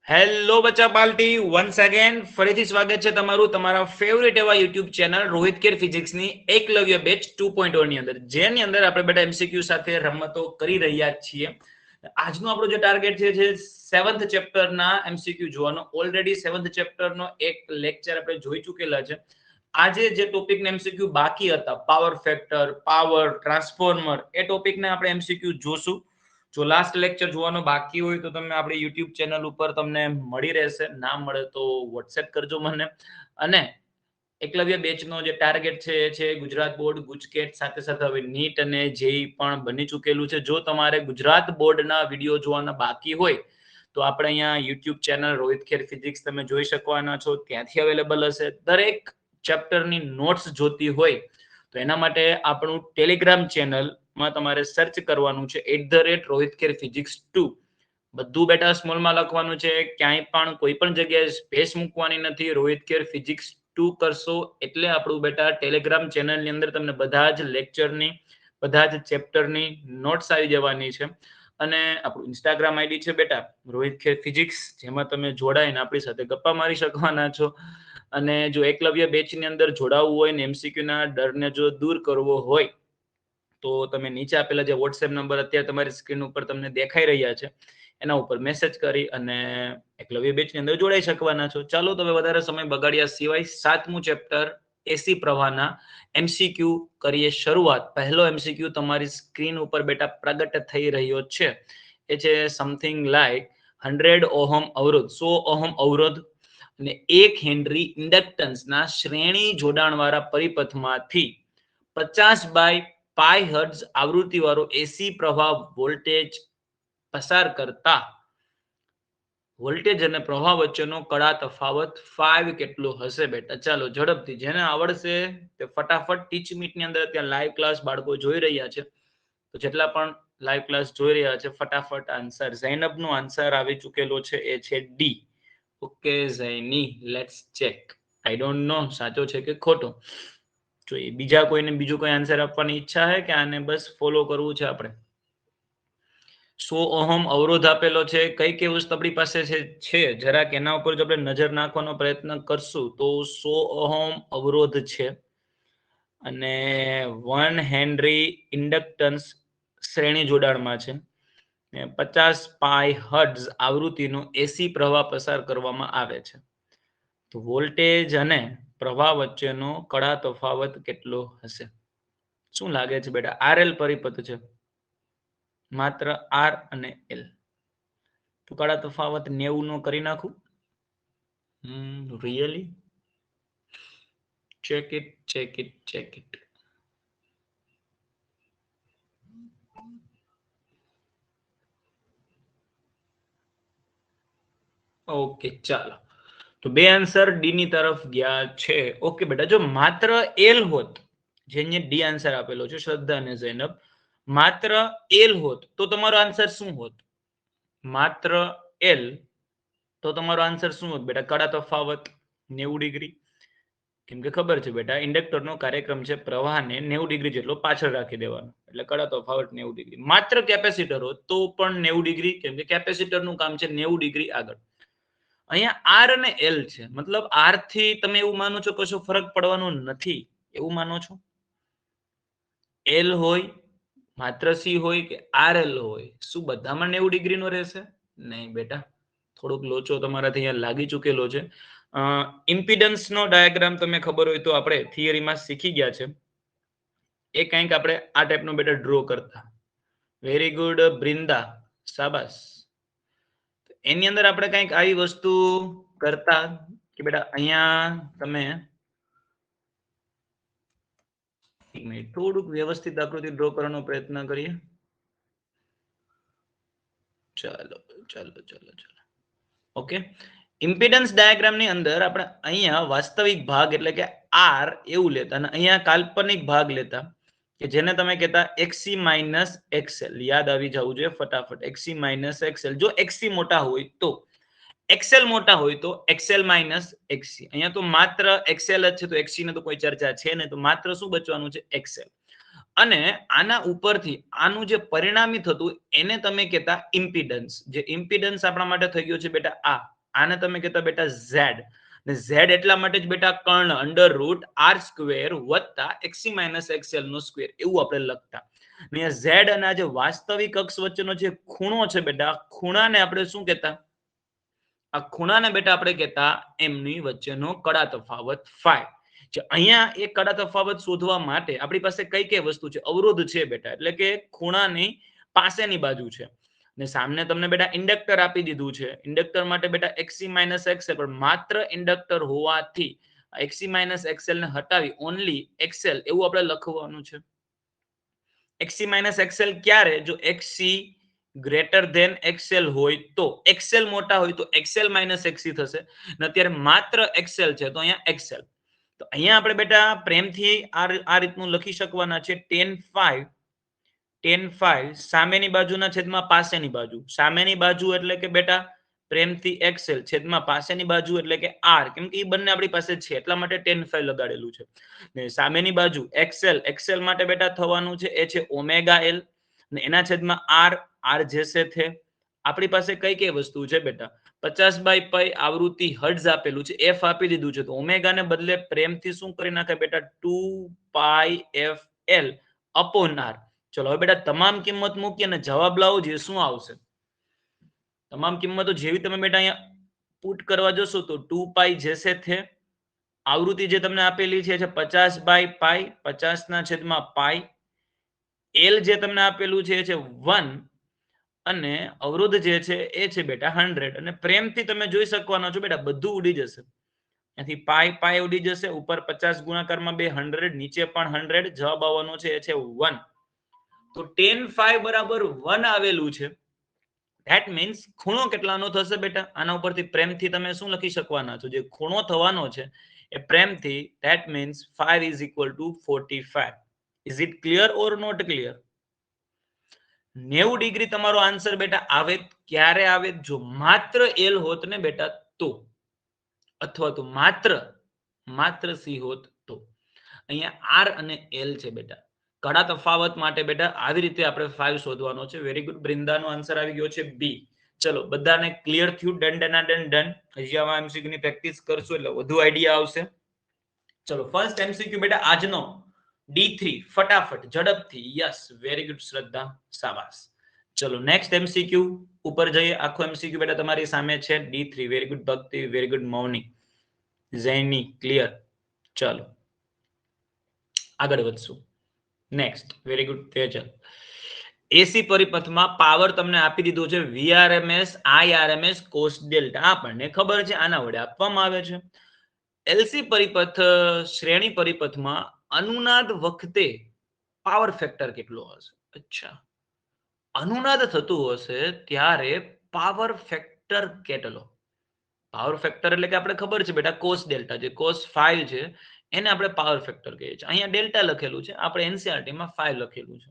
Hello બચ્ચા party once again ફરીથી સ્વાગત છે તમારું તમારા ફેવરેટ એવા યુટ્યુબ ચેનલ રોહિત કેર ફિઝિક્સની એકલવ્ય બેચ 2.0 ની અંદર, જેની અંદર આપણે બેટા એમસીક્યુ સાથે રમતો કરી રહ્યા છીએ. આજનો આપણો જે ટાર્ગેટ છે 7th ચેપ્ટરના એમસીક્યુ જોવાનો. ઓલરેડી 7th ચેપ્ટરનો એક લેક્ચર આપણે જોઈ ચૂકેલા છે. આજે જે ટોપિકને એમસીક્યુ બાકી હતા, પાવર ફેક્ટર, પાવર ટ્રાન્સફોર્મર, એ ટોપિકને આપણે એમસીક્યુ જોશું. જો લાસ્ટ લેક્ચર જોવાનો બાકી હોય તો તમે આપણી યુટ્યુબ ચેનલ ઉપર તમને મળી રહેશે. ના મળે તો વોટ્સએપ કરજો મને. અને એકલવ્ય બેચનો જે ટાર્ગેટ છે એ છે ગુજરાત બોર્ડ, ગુજકેટ, સાથે સાથે હવે નીટ અને જેઈ પણ બની ચૂકેલું છે. જો તમારે ગુજરાત બોર્ડના વિડીયો જોવાના બાકી હોય તો આપણે અહીંયા યુટ્યુબ ચેનલ રોહિત ખેર ફિઝિક્સ તમે જોઈ શકવાના છો, ત્યાંથી અવેલેબલ હશે. દરેક ચેપ્ટરની નોટ્સ જોતી હોય તો એના માટે આપણું ટેલિગ્રામ ચેનલમાં તમારે સર્ચ કરવાનું છે @rohitkerphysics2. બધું બેટા સ્મોલમાં લખવાનું છે, ક્યાંય પણ કોઈ પણ જગ્યાએ સ્પેસ મૂકવાની નથી. રોહિત કેર ફિઝિક્સ 2 કરશો એટલે આપણું બેટા ટેલિગ્રામ ચેનલની અંદર તમને બધા જ લેક્ચરની, બધા જ ચેપ્ટરની નોટ્સ આવી જવાની છે. અને આપણું ઇન્સ્ટાગ્રામ આઈડી છે બેટા રોહિત ખેર ફિઝિક્સ, જેમાં તમે જોડાઈને આપણી સાથે ગપ્પા મારી શકવાના છો. અને જો એકલવ્ય બેચની અંદર જોડાવવું હોય ને એમસીક્યુ ના ડરને જો દૂર કરવો હોય તો તમે નીચે આપેલા જે વોટ્સએપ નંબર અત્યારે તમારી સ્ક્રીન ઉપર તમને દેખાઈ રહ્યા છે એના ઉપર મેસેજ કરી અને એકલવ્ય બેચની અંદર જોડાઈ શકવાના છો. ચાલો તો હવે વધારે સમય બગાડ્યા સિવાય 7મું ચેપ્ટર એસી પ્રવાહના એમસીક્યુ કરીએ શરૂઆત. પહેલો એમસીક્યુ તમારી સ્ક્રીન ઉપર બેટા પ્રગટ થઈ રહ્યો છે. એ છે સમથિંગ લાઈક 100 ઓહમ અવરોધ, 100 ઓહમ અવરોધ અને 1 હેનરી ઇન્ડક્ટન્સના શ્રેણી જોડાણવાળા પરિપથમાંથી 50/π હર્ટ્ઝ આવૃત્તિવાળો એસી પ્રવાહ વોલ્ટેજ પસાર કરતા વોલ્ટેજ અને પ્રવાહ વચ્ચેનો કડા તફાવત 5 કેટલો હશે બેટા? ચાલો ઝડપથી, જેને આવડશે તે ફટાફટ ટીચ મીટની અંદર ત્યાં લાઈવ ક્લાસ બાળકો જોઈ રહ્યા છે તો જેટલા પણ લાઈવ ક્લાસ જોઈ રહ્યા છે ફટાફટ આન્સર. ઝૈનબનો આન્સર આવી ચૂકેલો છે, એ છે D. Okay Zaini, let's check. I don't know સાચો છે કે ખોટો. જો એ બીજા કોઈને બીજું કોઈ આન્સર આપવાની ઈચ્છા છે કે આને બસ ફોલો કરવું છે આપણે? 100 ઓહમ અવરોધ આપેલો છે. કઈ કઈ વસ્તુ આપણી પાસે છે જરાક એના ઉપર જો આપણે નજર નાખવાનો પ્રયત્ન કરશું તો 100 ઓહમ અવરોધ છે અને 1 હેનરી ઇન્ડક્ટન્સ શ્રેણી જોડાણમાં છે. 50π હર્ટ્ઝ આવૃત્તિનો એસી પ્રવાહ પસાર કરવામાં આવે છે. તો વોલ્ટેજ અને પ્રવાહ વચ્ચેનો કડા તફાવત કેટલો હશે? શું લાગે છે બેટા? આરએલ પરિપથ છે, માત્ર આર અને એલ. તો કડા તફાવત 90 નો કરી નાખું. Really? Check it, check it, check it. Okay ચાલો, તો બે આન્સર ડી ની તરફ ગયા છે. ઓકે બેટા, જો માત્ર એલ હોત, જેને ડી આન્સર આપેલો છે શ્રદ્ધા અને ઝૈનબ, માત્ર એલ હોત તો તમારો આન્સર શું હોત? માત્ર એલ તો તમારો આન્સર શું હોત બેટા? કડા તફાવત 90 ડિગ્રી. કેમ કે ખબર છે બેટા ઇન્ડક્ટરનો કાર્યક્રમ છે પ્રવાહને 90 ડિગ્રી જેટલો પાછળ રાખી દેવાનો, એટલે કડા તફાવત 90 ડિગ્રી. માત્ર કેપેસિટર હોત તો પણ 90 ડિગ્રી, કેમ કે કેપેસિટરનું કામ છે 90 ડિગ્રી આગળ. અહીંયા આર અને એલ છે, મતલબ આર થી તમે એવું માનો છો કશો ફરક પડવાનો નથી એવું માનો છો? એલ હોય, માત્ર સી હોય કે આર એલ હોય, શું બધામાં 90 ડિગ્રી નો રહેશે? નહીં બેટા, થોડોક લોચો તમારાથી અહીંયા લાગી ચૂકેલો છે. ઇમ્પિડન્સ નો ડાયાગ્રામ તમે ખબર હોય તો આપણે થિયરીમાં શીખી ગયા છે. એ કંઈક આપણે આ ટાઈપનો બેટા ડ્રો કરતા. વેરી ગુડ બ્રિંદા, શાબાશ. એની અંદર આપણે કંઈક આવી વસ્તુ કરતા કે બેટા અહીંયા તમે થોડુંક વ્યવસ્થિત આકૃતિ ડ્રો કરવાનો પ્રયત્ન કરીએ. ચાલો ચાલો ચાલો ચાલો. ઓકે, ઇમ્પિડન્સ ડાયાગ્રામની અંદર આપણે અહીંયા વાસ્તવિક ભાગ એટલે કે આર એવું લેતા અને અહીંયા કાલ્પનિક ભાગ લેતા કે જેને તમે કહેતા એક્સી માઇનસ એક્સએલ. યાદ આવી જવું જોઈએ ફટાફટ, એક્સી માઇનસ એક્સએલ. જો એક્સી મોટા હોય તો, એક્સેલ મોટા હોય તો એક્સેલ માઇનસ એક્સી. અહીંયા તો માત્ર એક્સેલ જ છે તો એક્સી ને તો કોઈ ચર્ચા છે નહીં, તો માત્ર શું બચવાનું છે? એક્સેલ. અને આના ઉપરથી આનું જે પરિણામી થતું એને તમે કહેતા ઇમ્પિડન્સ. જે ઇમ્પિડન્સ આપણા માટે થઈ ગયો છે બેટા આને તમે કહેતા બેટા ઝેડ. ને ઝેડ એટલા માટે જ બેટા કર્ણ અંડર રૂટ આર સ્ક્વેર વત્તા એક્સી માઇનસ એક્સએલ નો સ્ક્વેર એવું આપણે લખતા. ને ઝેડ અને આ જે વાસ્તવિક અક્ષ વચ્ચેનો જે ખૂણો છે બેટા ખૂણાને આપણે શું કહેતા? આ ખૂણાને બેટા આપણે કહેતા એમની વચ્ચેનો કડા તફાવત ફાઈ. અહીંયા એ કડા તફાવત શોધવા માટે આપણી પાસે કઈ કઈ વસ્તુ છે? અવરોધ છે બેટા, એટલે કે ખૂણાની પાસેની બાજુ છે. ને સામને તમને બેટા ઇન્ડક્ટર આપી દીધું છે. ઇન્ડક્ટર માટે બેટા એક્સી માઇનસ એક્સએલ, પણ માત્ર ઇન્ડક્ટર હોવાથી એક્સી માઇનસ એક્સએલ ને હટાવી ઓનલી એક્સએલ એવું આપણે લખવાનું છે. એક્સી માઇનસ એક્સએલ ક્યારે? જો એક્સી ગ્રેટર ધેન એક્સએલ હોય તો. એક્સએલ મોટા હોય તો એક્સએલ માઇનસ એક્સી થશે. ને અત્યારે માત્ર એક્સએલ છે તો અહીંયા એક્સએલ. તો અહીંયા આપણે બેટા પ્રેમથી આ રીતનું લખી શકવાના છે tan phi સામેની બાજુના છેદમાં પાસેની બાજુ. સામેની બાજુ એટલે કે બેટા પ્રેમથી એક્સએલ છેદમાં પાસેની બાજુ એટલે કે આર, કેમ કે એ બંને આપણી પાસે છે એટલા માટે tan phi લગાડેલું છે. ને સામેની બાજુ એક્સએલ માટે બેટા થવાનું છે એ છે ઓમેગા એલ ને એના છેદમાં આર જે છે આપણી પાસે કઈ કઈ વસ્તુ છે બેટા? 50/π આવૃત્તિ હર્ટ્ઝ આપેલું છે, એફ આપી દીધું છે, તો ઓમેગા ને બદલે પ્રેમથી શું કરી નાખે બેટા 2πfl અપોન આર. ચલો હવે બેટા તમામ કિંમત મૂકી અને જવાબ લાવો જે શું આવશે. તમામ કિંમતો જેવી તમે બેટા અહીંયા પુટ કરવા જશો તો 2π જેસે થે આવૃત્તિ જે તમને આપેલી છે 50/π 50 ના છેદમાં પાઈ. એલ જે તમને આપેલું છે એ છે 1 અને અવરોધ જે છે એ છે બેટા 100. અને પ્રેમથી તમે જોઈ શકવાના છો બેટા બધું ઉડી જશે. અહીંથી પાઈ ઉડી જશે, ઉપર 50 ગુણાકારમાં 2 100, નીચે પણ 100. જવાબ આવવાનો છે એ છે 1. તો tan phi બરાબર 1 આવેલું છે. ધેટ મીન્સ ખૂણો કેટલાનો થશે બેટા? આના ઉપરથી પ્રેમથી તમે શું લખી શકવાના છો? જે ખૂણો થવાનો છે એ પ્રેમથી that means 5 is equal to 45. Is it clear or not clear? 90 degree તમારો આન્સર બેટા આવે ક્યારે આવે? જો માત્ર એલ હોત ને બેટા તો, અથવા તો માત્ર સી હોત તો. અહીંયા આર અને એલ છે બેટા. કડા તફાવત માટે બેટા આવી રીતે આપણે 5 શોધવાનો છે. Very good. બૃંદાનો આન્સર આવી ગયો છે બી. ચલો બધાને ક્લિયર થયું? ડન. હજી આવા એમસીક્યુ ની પ્રેક્ટિસ કરશો એટલે વધુ આઈડિયા આવશે. ચલો ફર્સ્ટ એમસીક્યુ બેટા આજનો D3 ફટાફટ ઝડપથી. યસ, વેરી ગુડ શ્રદ્ધા, શાબાશ. ચલો નેક્સ્ટ એમસીક્યુ ઉપર જઈએ. આખો એમસીક્યુ બેટા તમારી સામે છે. D3 very good Bhakti, very good Mouni, Zaini clear. ચલો આગળ વધશું. Next very good Tejal. AC પરિપથમાં પાવર તમને આપી દીધો છે વીઆરએમએસ આઈઆરએમએસ કોસ ડેલ્ટા. આપણને ખબર છે આના વડે આપવામાં આવે છે. એલસી પરિપથ શ્રેણી પરિપથમાં અનુનાદ વખતે પાવર ફેક્ટર કેટલો હશે? અચ્છા, અનુનાદ થતું હશે ત્યારે પાવર ફેક્ટર કેટલો? પાવર ફેક્ટર એટલે કે આપણે ખબર છે બેટા કોસ ડેલ્ટા, જે કોસ 5 છે એને આપણે પાવર ફેક્ટર કહીએ છીએ. અહીંયા ડેલ્ટા લખેલું છે, આપણે એનસીઆરટી માં 5 લખેલું છે.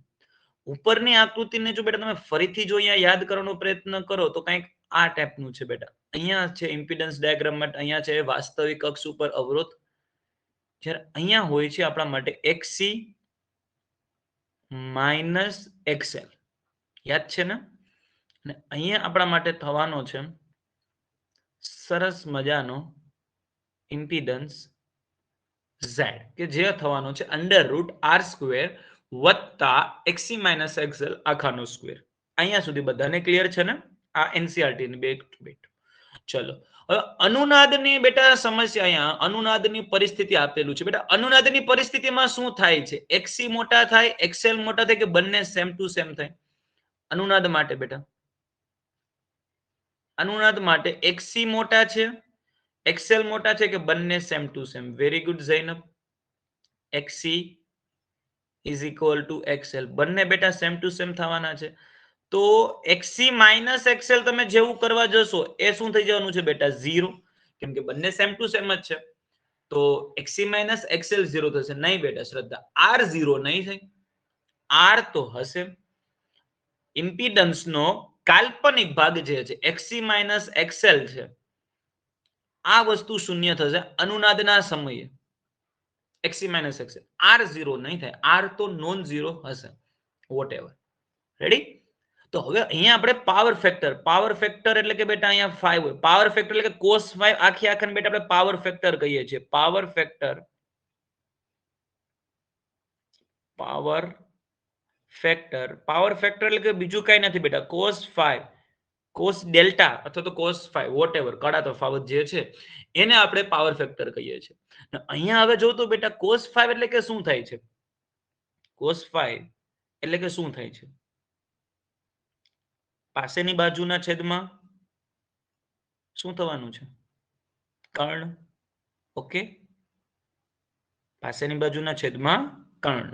ઉપરની આકૃતિને જો બેટા તમે ફરીથી જો અહીંયા યાદ કરવાનો પ્રયત્ન કરો તો કંઈક આ ટાઈપનું છે બેટા. અહીંયા છે ઇમ્પિડન્સ ડાયાગ્રામ માટે, અહીંયા છે વાસ્તવિક અક્ષ ઉપર અવરોધ, જ્યારે અહીંયા હોય છે આપણા માટે એક્સી માઇનસ એક્સએલ. યાદ છે ને? અને અહીંયા આપણા માટે થવાનો છે સરસ મજાનો ઇમ્પિડન્સ ઝેડ, કે જે થવાનો છે અંડર રૂટ આર સ્ક્વેર વત્તા એક્સી માઇનસ એક્સએલ આખાનો સ્ક્વેર. અહીંયા સુધી બધાને ક્લિયર છે ને? આ એનસીઆરટી ની બેક ટુ બેક. ચલો હવે અનુનાદની બેટા સમસ્યા, અહીંયા અનુનાદની પરિસ્થિતિ આપેલું છે બેટા. અનુનાદની પરિસ્થિતિમાં શું થાય છે? એક્સી મોટા થાય, એક્સએલ મોટા થાય કે બંને સેમ ટુ સેમ થાય? અનુનાદ માટે બેટા, અનુનાદ માટે એક્સી મોટા છે, એક્સએલ મોટા છે કે બંને same to same? Very good Zainab. XC is equal to XL, બંને બેટા સેમ ટુ સેમ થવાના છે. તો એક્સી માઇનસ એક્સએલ તમે જેવું કરવા જશો એ શું થઈ જવાનું છે બેટા? 0, કેમ કે બંને સેમ ટુ સેમ જ છે. તો એક્સી માઇનસ એક્સએલ 0 થશે નહીં બેટા શ્રદ્ધા, આર 0 નહીં થાય. આર તો હશે. ઇમ્પિડન્સ નો કાલ્પનિક ભાગ જે છે એક્સી માઇનસ એક્સએલ છે, આ વસ્તુ શૂન્ય થશે અનુનાદના સમયે. XC માઇનસ XL, R 0 નહીં થાય, R તો નોન ઝીરો હશે, વોટ એવર. રેડી? તો હવે અહીંયા આપણે પાવર ફેક્ટર એટલે કે બેટા અહીંયા 5 હોય. પાવર ફેક્ટર એટલે કે cos 5 આખી આખાને બેટા આપણે પાવર ફેક્ટર કહીએ છીએ. પાવર ફેક્ટર એટલે કે બીજું કઈ નથી બેટા, cos 5, cos ડેલ્ટા અથવા તો cos 5 વોટ એવર, કડા તફાવત જે છે એને આપણે પાવર ફેક્ટર કહીએ છીએ. અહીંયા હવે જો તો બેટા cos 5 એટલે કે શું થાય છે? cos 5 એટલે કે શું થાય છે? પાસેની બાજુના છેદમાં શું થવાનું છે? કર્ણ. ઓકે, પાસેની બાજુના છેદમાં કર્ણ.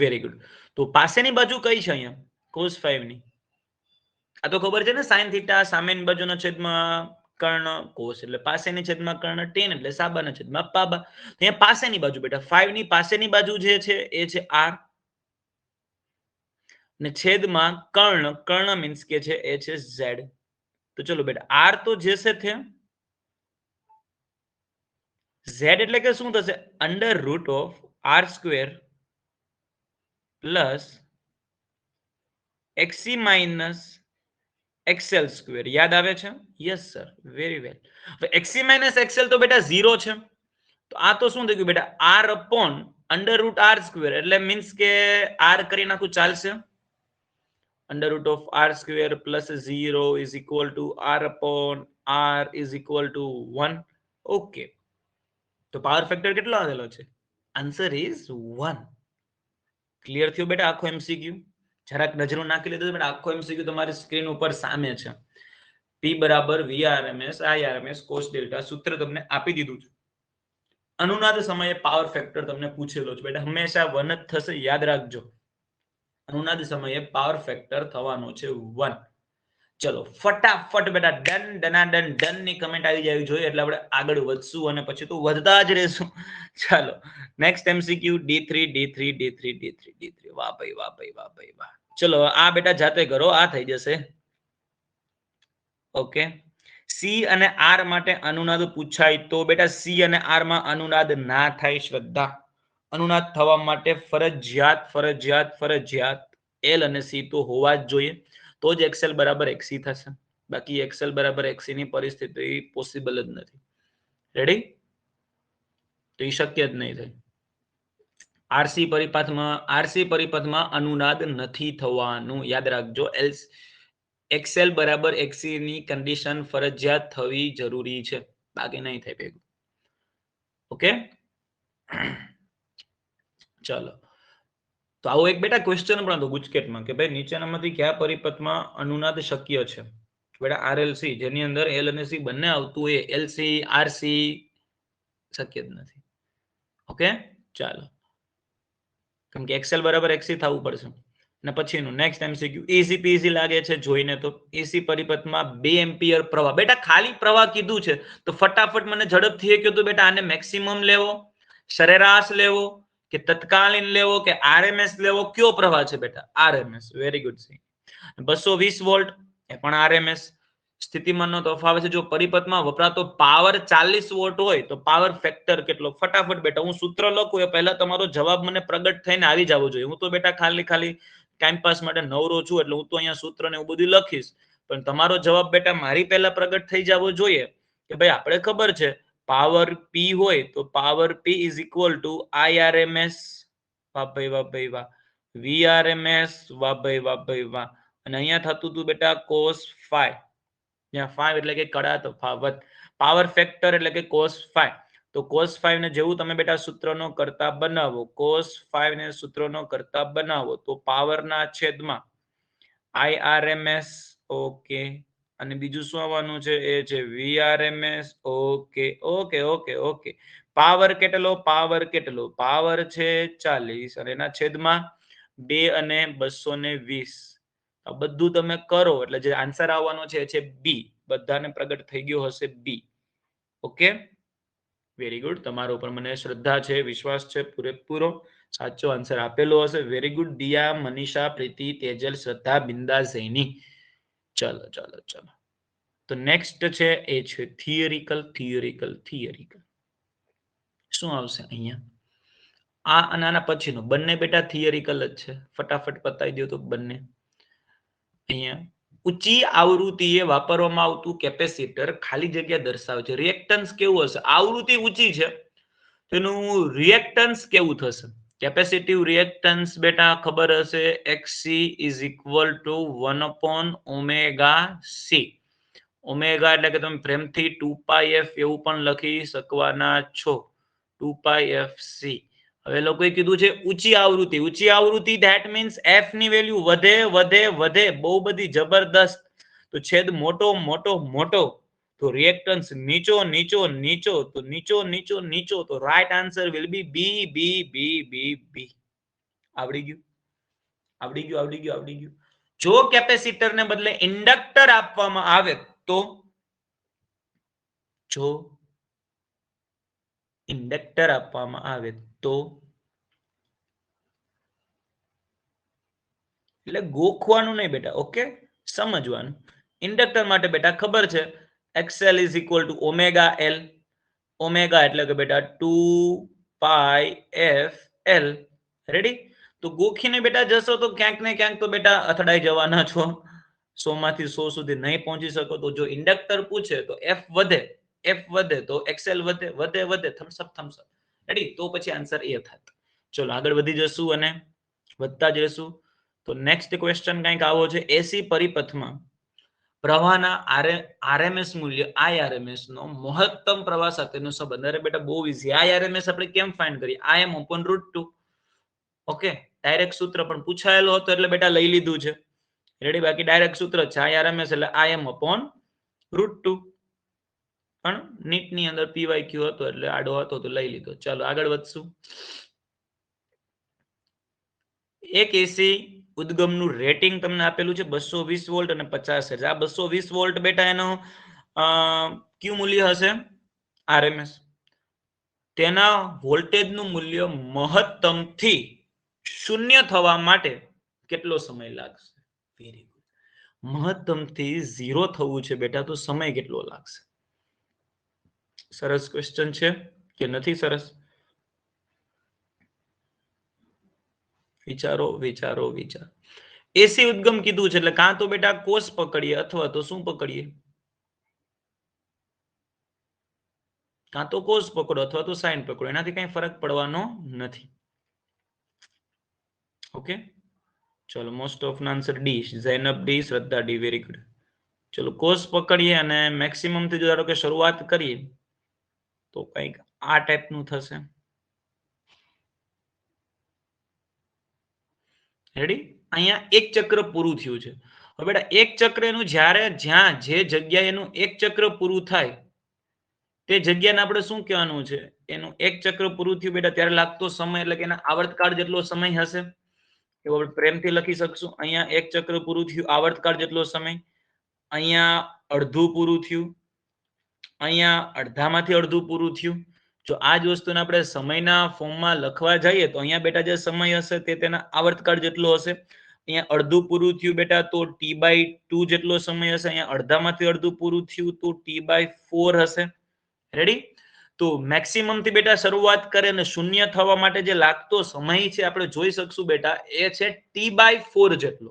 Very good. તો પાસેની બાજુ કઈ છે અહીંયા? cos 5 ની. આ તો ખબર છે ને, sin થીટા સામેની બાજુના છેદમાં કર્ણ, cos એટલે પાસેની છેદમાં કર્ણ, tan એટલે સાબાના છેદમાં પાબા. અહીંયા પાસેની બાજુ બેટા 5 ની પાસેની બાજુ જે છે એ છે r ને છેદમાં કર્ણ મીન્સ કે છે એ છે z. તો ચલો બેટા r તો જે છે z એટલે કે શું થશે? Under root of r square plus xc minus xl square. યાદ આવે છે? Yes sir, very well. xc minus xl તો બેટા 0 છે, તો આ તો શું થઈ ગયું બેટા? r upon under route r square, એટલે મીન્સ કે r કરી નાખું ચાલશે. Under root of r square plus 0 is equal two r upon r is equal two 1. Okay, તો પાવર ફેક્ટર કેટલો આવેલો છે? Answer is 1. ક્લિયર થયો બેટા આખો એમસીક્યુ? જરાક નજરો નાખી લીધો બેટા, આખો એમસીક્યુ તમારી સ્ક્રીન ઉપર સામે છે. P બરાબર VRMS IRMS cos ડેલ્ટા સૂત્ર તમને આપી દીધું છે. અનુનાદ સમયે પાવર ફેક્ટર તમને પૂછેલો છે બેટા, હંમેશા 1 જ થશે, યાદ રાખજો. અનુનાદ સમયે પાવર ફેક્ટર થવાનો છે 1. ચલો ફટાફટ બેટા ડન ડનાડન ડન ની કમેન્ટ આવી જવી જોઈએ એટલે આપણે આગળ વધશું અને પછી તો વધતા જ રહેશું. ચાલો next MCQ D3 D3 D3 D3 D3. વાહ ભાઈ વાહ ભાઈ વાહ ભાઈ વાહ. ચલો આ બેટા જાતે કરો, આ થઈ જશે. ઓકે, સી અને આર માટે અનુનાદ પૂછાય તો બેટા સી અને આર માં અનુનાદ ના થાય શ્રદ્ધા. અનુનાદ થવા માટે ફરજિયાત એલ અને સી તો હોવા જ જોઈએ, તો જ એક્સએલ બરાબર એક્સી થશે. બાકી એક્સએલ બરાબર એક્સી ની પરિસ્થિતિ પોસિબલ જ નથી. રેડી? તો એ શક્ય જ નહીં થાય. આરસી પરિપથમાં અનુનાદ નથી થવાનું, યાદ રાખજો. એક્સએલ બરાબર એક્સી ની કન્ડિશન ફરજિયાત થવી જરૂરી છે, બાકી નહીં થાય ભેગું. ઓકે, ચાલો. તો આવો એક બેટા ક્વેશ્ચન પણ હતો ગુજકેટમાં કે ભાઈ નીચેનામાંથી કયા પરિપથમાં અનુનાદ શક્ય છે? બેટા આરએલસી, જેની અંદર એલ અને સી બંને આવતું હોય, એલસી આરસી શક્ય જ નથી. ઓકે, ચાલો, કેમ કે એક્સએલ બરાબર એક્સી થવું પડશે. અને પછીનું નેક્સ્ટ એમસીક્યુ ઈઝી પીઝી લાગે છે જોઈને તો. એસી પરિપથમાં 2 એમ્પિયર પ્રવાહ. બેટા ખાલી પ્રવાહ કીધું છે તો ફટાફટ મને ઝડપથી એ કહો તો બેટા આને મેક્સિમમ લેવો, સરેરાશ લેવો કે તત્કાલીન લેવો કે આરએમએસ લેવો? કયો પ્રવાહ છે બેટા? આરએમએસ. Very good. 220 વોલ્ટ એ પણ આરએમએસ. સ્થિતિમાનનો તફાવત છે. જો પરિપથમાં વપરાતો પાવર 40 વોટ હોય તો પાવર ફેક્ટર કેટલો? ફટાફટ બેટા હું સૂત્ર લખું એ પહેલા તમારો જવાબ મને પ્રગટ થઈને આવી જવો જોઈએ. હું તો બેટા ખાલી ટાઈમ પાસ માટે નવરો છું એટલે હું તો અહીંયા સૂત્ર ને એવું બધું લખીશ, પણ તમારો જવાબ બેટા મારી પહેલા પ્રગટ થઈ જવો જોઈએ કે ભાઈ આપણે ખબર છે પાવર પી હોય તો power P is equal two IRMS. વાહ ભાઈ વાહ ભાઈ વાહ. વીઆરએમએસ. વાહ ભાઈ વાહ ભાઈ વાહ. અને અહીંયા થતું હતું બેટા cos 5, જ્યાં 5 એટલે કે કડા તફાવત. પાવર ફેક્ટર એટલે કે cos 5. તો cos 5 ને જેવું તમે બેટા સૂત્રનો કરતા બનાવો, cos 5 ને સૂત્રનો કરતા બનાવો તો પાવરના છેદમાં આઈઆરએમએસ. ઓકે, અને બીજું શું આવવાનું છે? એ છે VRMS. Okay okay okay okay. Power કેટલો? પાવર છે 40 અને એના છેદમાં 2 અને 220. આ બધું તમે કરો એટલે જે આન્સર આવવાનો છે બી. બધાને પ્રગટ થઈ ગયો હશે બી. Okay, very good. તમારા ઉપર મને શ્રદ્ધા છે, વિશ્વાસ છે પૂરેપૂરો. સાચો આન્સર આપેલો હશે. Very good. દિયા, મનીષા, પ્રીતિ, તેજલ, શ્રદ્ધા, બિંદા, ઝૈની. ચલો ચલો ચલો. તો નેક્સ્ટ છે એ છે થિયરિકલ. શું આવશે અહીંયા? આ અને આના પછીનો બંને બેટા થિયરિકલ જ છે. ફટાફટ પતાવી દો તો બંને. અહીંયા ઊંચી આવૃત્તિએ વાપરવામાં આવતું કેપેસિટર ખાલી જગ્યા દર્શાવે છે. રિએક્ટન્સ કેવું હશે? આવૃત્તિ ઊંચી છે તેનું રિએક્ટન્સ કેવું થશે? કેપેસિટિવ રિએક્ટન્સ બેટા ખબર હશે, XC is equal two 1/ωc. Omega એટલે કે તમે પ્રેમથી 2πf એવું પણ લખી શકવાના છો, 2πfc. હવે લોકોએ કીધું છે ઊંચી આવૃત્તિ. ઊંચી આવૃત્તિ ધેટ મીન્સ f ની વેલ્યુ વધે વધે વધે, બહુ બધી જબરદસ્ત. તો છેદ મોટો મોટો મોટો, તો રિએક્ટન્સ નીચો નીચો નીચો, તો નીચો નીચો નીચો, તો રાઈટ આન્સર વિલ બી બી બી બી બી બી. આવડી ગયું આવડી ગયું આવડી ગયું આવડી ગયું. જો કેપેસિટર ને બદલે ઇન્ડક્ટર આપવામાં આવે તો, જો ઇન્ડક્ટર આપવામાં આવે તો, એટલે ગોખવાનું નહીં બેટા, ઓકે, સમજવાનું. ઇન્ડક્ટર માટે બેટા ખબર છે XL is equal two omega L. Omega એટલે કે બેટા 2πfl. રેડી? તો ગોખીને બેટા જશો તો ક્યાંક ને ક્યાંક તો બેટા અથડાઈ જવાના છો. 100 માંથી 100 સુધી નહીં પહોંચી શકો. તો જો ઇન્ડક્ટર પૂછે તો f વધે, f વધે તો XL વધે, વધે વધે, થમ્સઅપ થમ્સઅપ. રેડી? તો પછી આન્સર એ થાત. ચલો આગળ વધી જશું અને વધતા જઈશું. તો નેક્સ્ટ ક્વેશ્ચન કંઈક આવો છે. એસી પરિપથમાં પ્રવાહના આરએમએસ મૂલ્ય આઈઆરએમએસ નો મહત્તમ પ્રવાહ સાથેનો સંબંધ. અરે બેટા બહુ ઈઝી. આઈઆરએમએસ આપણે કેમ ફાઇન્ડ કરીએ? Im upon √2. ઓકે, ડાયરેક્ટ સૂત્ર પણ પૂછાયેલો હતો એટલે બેટા લઈ લીધું છે. રેડી? બાકી ડાયરેક્ટ સૂત્ર છે આઈઆરએમએસ એટલે Im upon √2. પણ નીટ ની અંદર પીવાયક્યુ હતો એટલે આડો હતો તો લઈ લીધો. ચાલો આગળ વધશું. એક એસી ઉદ્ગમનું રેટિંગ તમને આપેલું છે 220 વોલ્ટ અને 50 હર્ટ્ઝ. આ 220 વોલ્ટ બેટા એનો ક્યુ મૂલ્ય હશે? આરએમએસ. તેના વોલ્ટેજનું મૂલ્ય મહત્તમ થી શૂન્ય થવા માટે કેટલો સમય લાગશે? Very good. મહત્તમ થી 0 થવું છે બેટા તો સમય કેટલો લાગશે? સરસ ક્વેશ્ચન છે કે નથી સરસ? વિચારો વિચારો વિચારો. એસી ઉદ્ગમ કીધું છે એટલે કાં તો બેટા કોસ પકડીએ અથવા તો શું પકડીએ? કાં તો કોસ પકડો અથવા તો સાઇન પકડો, એનાથી કઈ ફરક પડવાનો નથી. ઓકે, ચલો most of answer D. Zainab D, Shraddha D. Very good. ચલો કોસ પકડીએ અને મેક્સિમમ થી ધારો કે શરૂઆત કરીએ તો કંઈક આ ટાઈપનું થશે. રેડી? અહીંયા એક ચક્ર પૂરું થયું છે. હવે બેટા એક ચક્રનું જ્યારે જ્યાં જે જગ્યાએ એનું એક ચક્ર પૂરું થાય તે જગ્યાને આપણે શું કહેવાનું છે? એનું એક ચક્ર પૂરું થયું બેટા ત્યારે લાગતો સમય એટલે કે એના આવર્તકાળ જેટલો સમય હશે. એવું આપણે પ્રેમથી લખી શકશું. અહીંયા એક ચક્ર પૂરું થયું, આવર્તકાળ જેટલો સમય. અહીંયા અડધું પૂરું થયું, અહીંયા અડધામાંથી અડધું પૂરું થયું. જો આ જ વસ્તુને આપણે સમયના ફોર્મમાં લખવા જઈએ તો અહીંયા બેટા જે સમય હશે તે તેના આવર્તકાળ જેટલો હશે. અહીંયા અડધું પૂરું થયું બેટા તો T/2 જેટલો સમય હશે. અહીંયા અડધામાંથી અડધું પૂરું થયું તો T/4 હશે. રેડી? તો મેક્સિમમ થી બેટા શરૂઆત કરે અને શૂન્ય થવા માટે જે લાગતો સમય છે આપણે જોઈ શકશું બેટા એ છે T/4 જેટલો.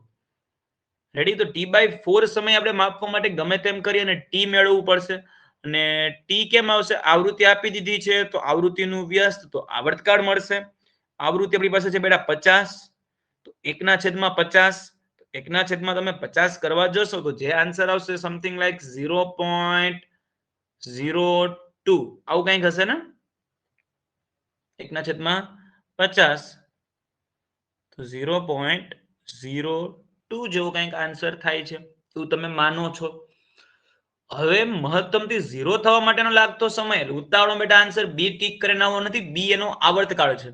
રેડી? તો T/4 સમય આપણે માપવા માટે ગમે તેમ કરી અને ટી મેળવવું પડશે. અને ટી કેમ આવશે? આવૃત્તિ આપી દીધી છે તો આવૃત્તિનું વ્યસ્ત તો આવર્તકાળ મળશે. આવૃત્તિ આપણી પાસે છે બેટા 50, તો 1/50. 1/50 તમે 50 કરવા જશો તો જે આન્સર આવશે સમથિંગ લાઈક 0.02 આવું કંઈક હશે ને? 1/50 તો 0.02 જેવો કંઈક આન્સર થાય છે એવું તમે માનો છો. હવે મહત્તમ થી 0 થવા માટેનો લાગતો સમય ઉતાવળો બેટા આન્સર બી ટીક કરીને આવો નથી. બી એનો આવર્તકાળ છે.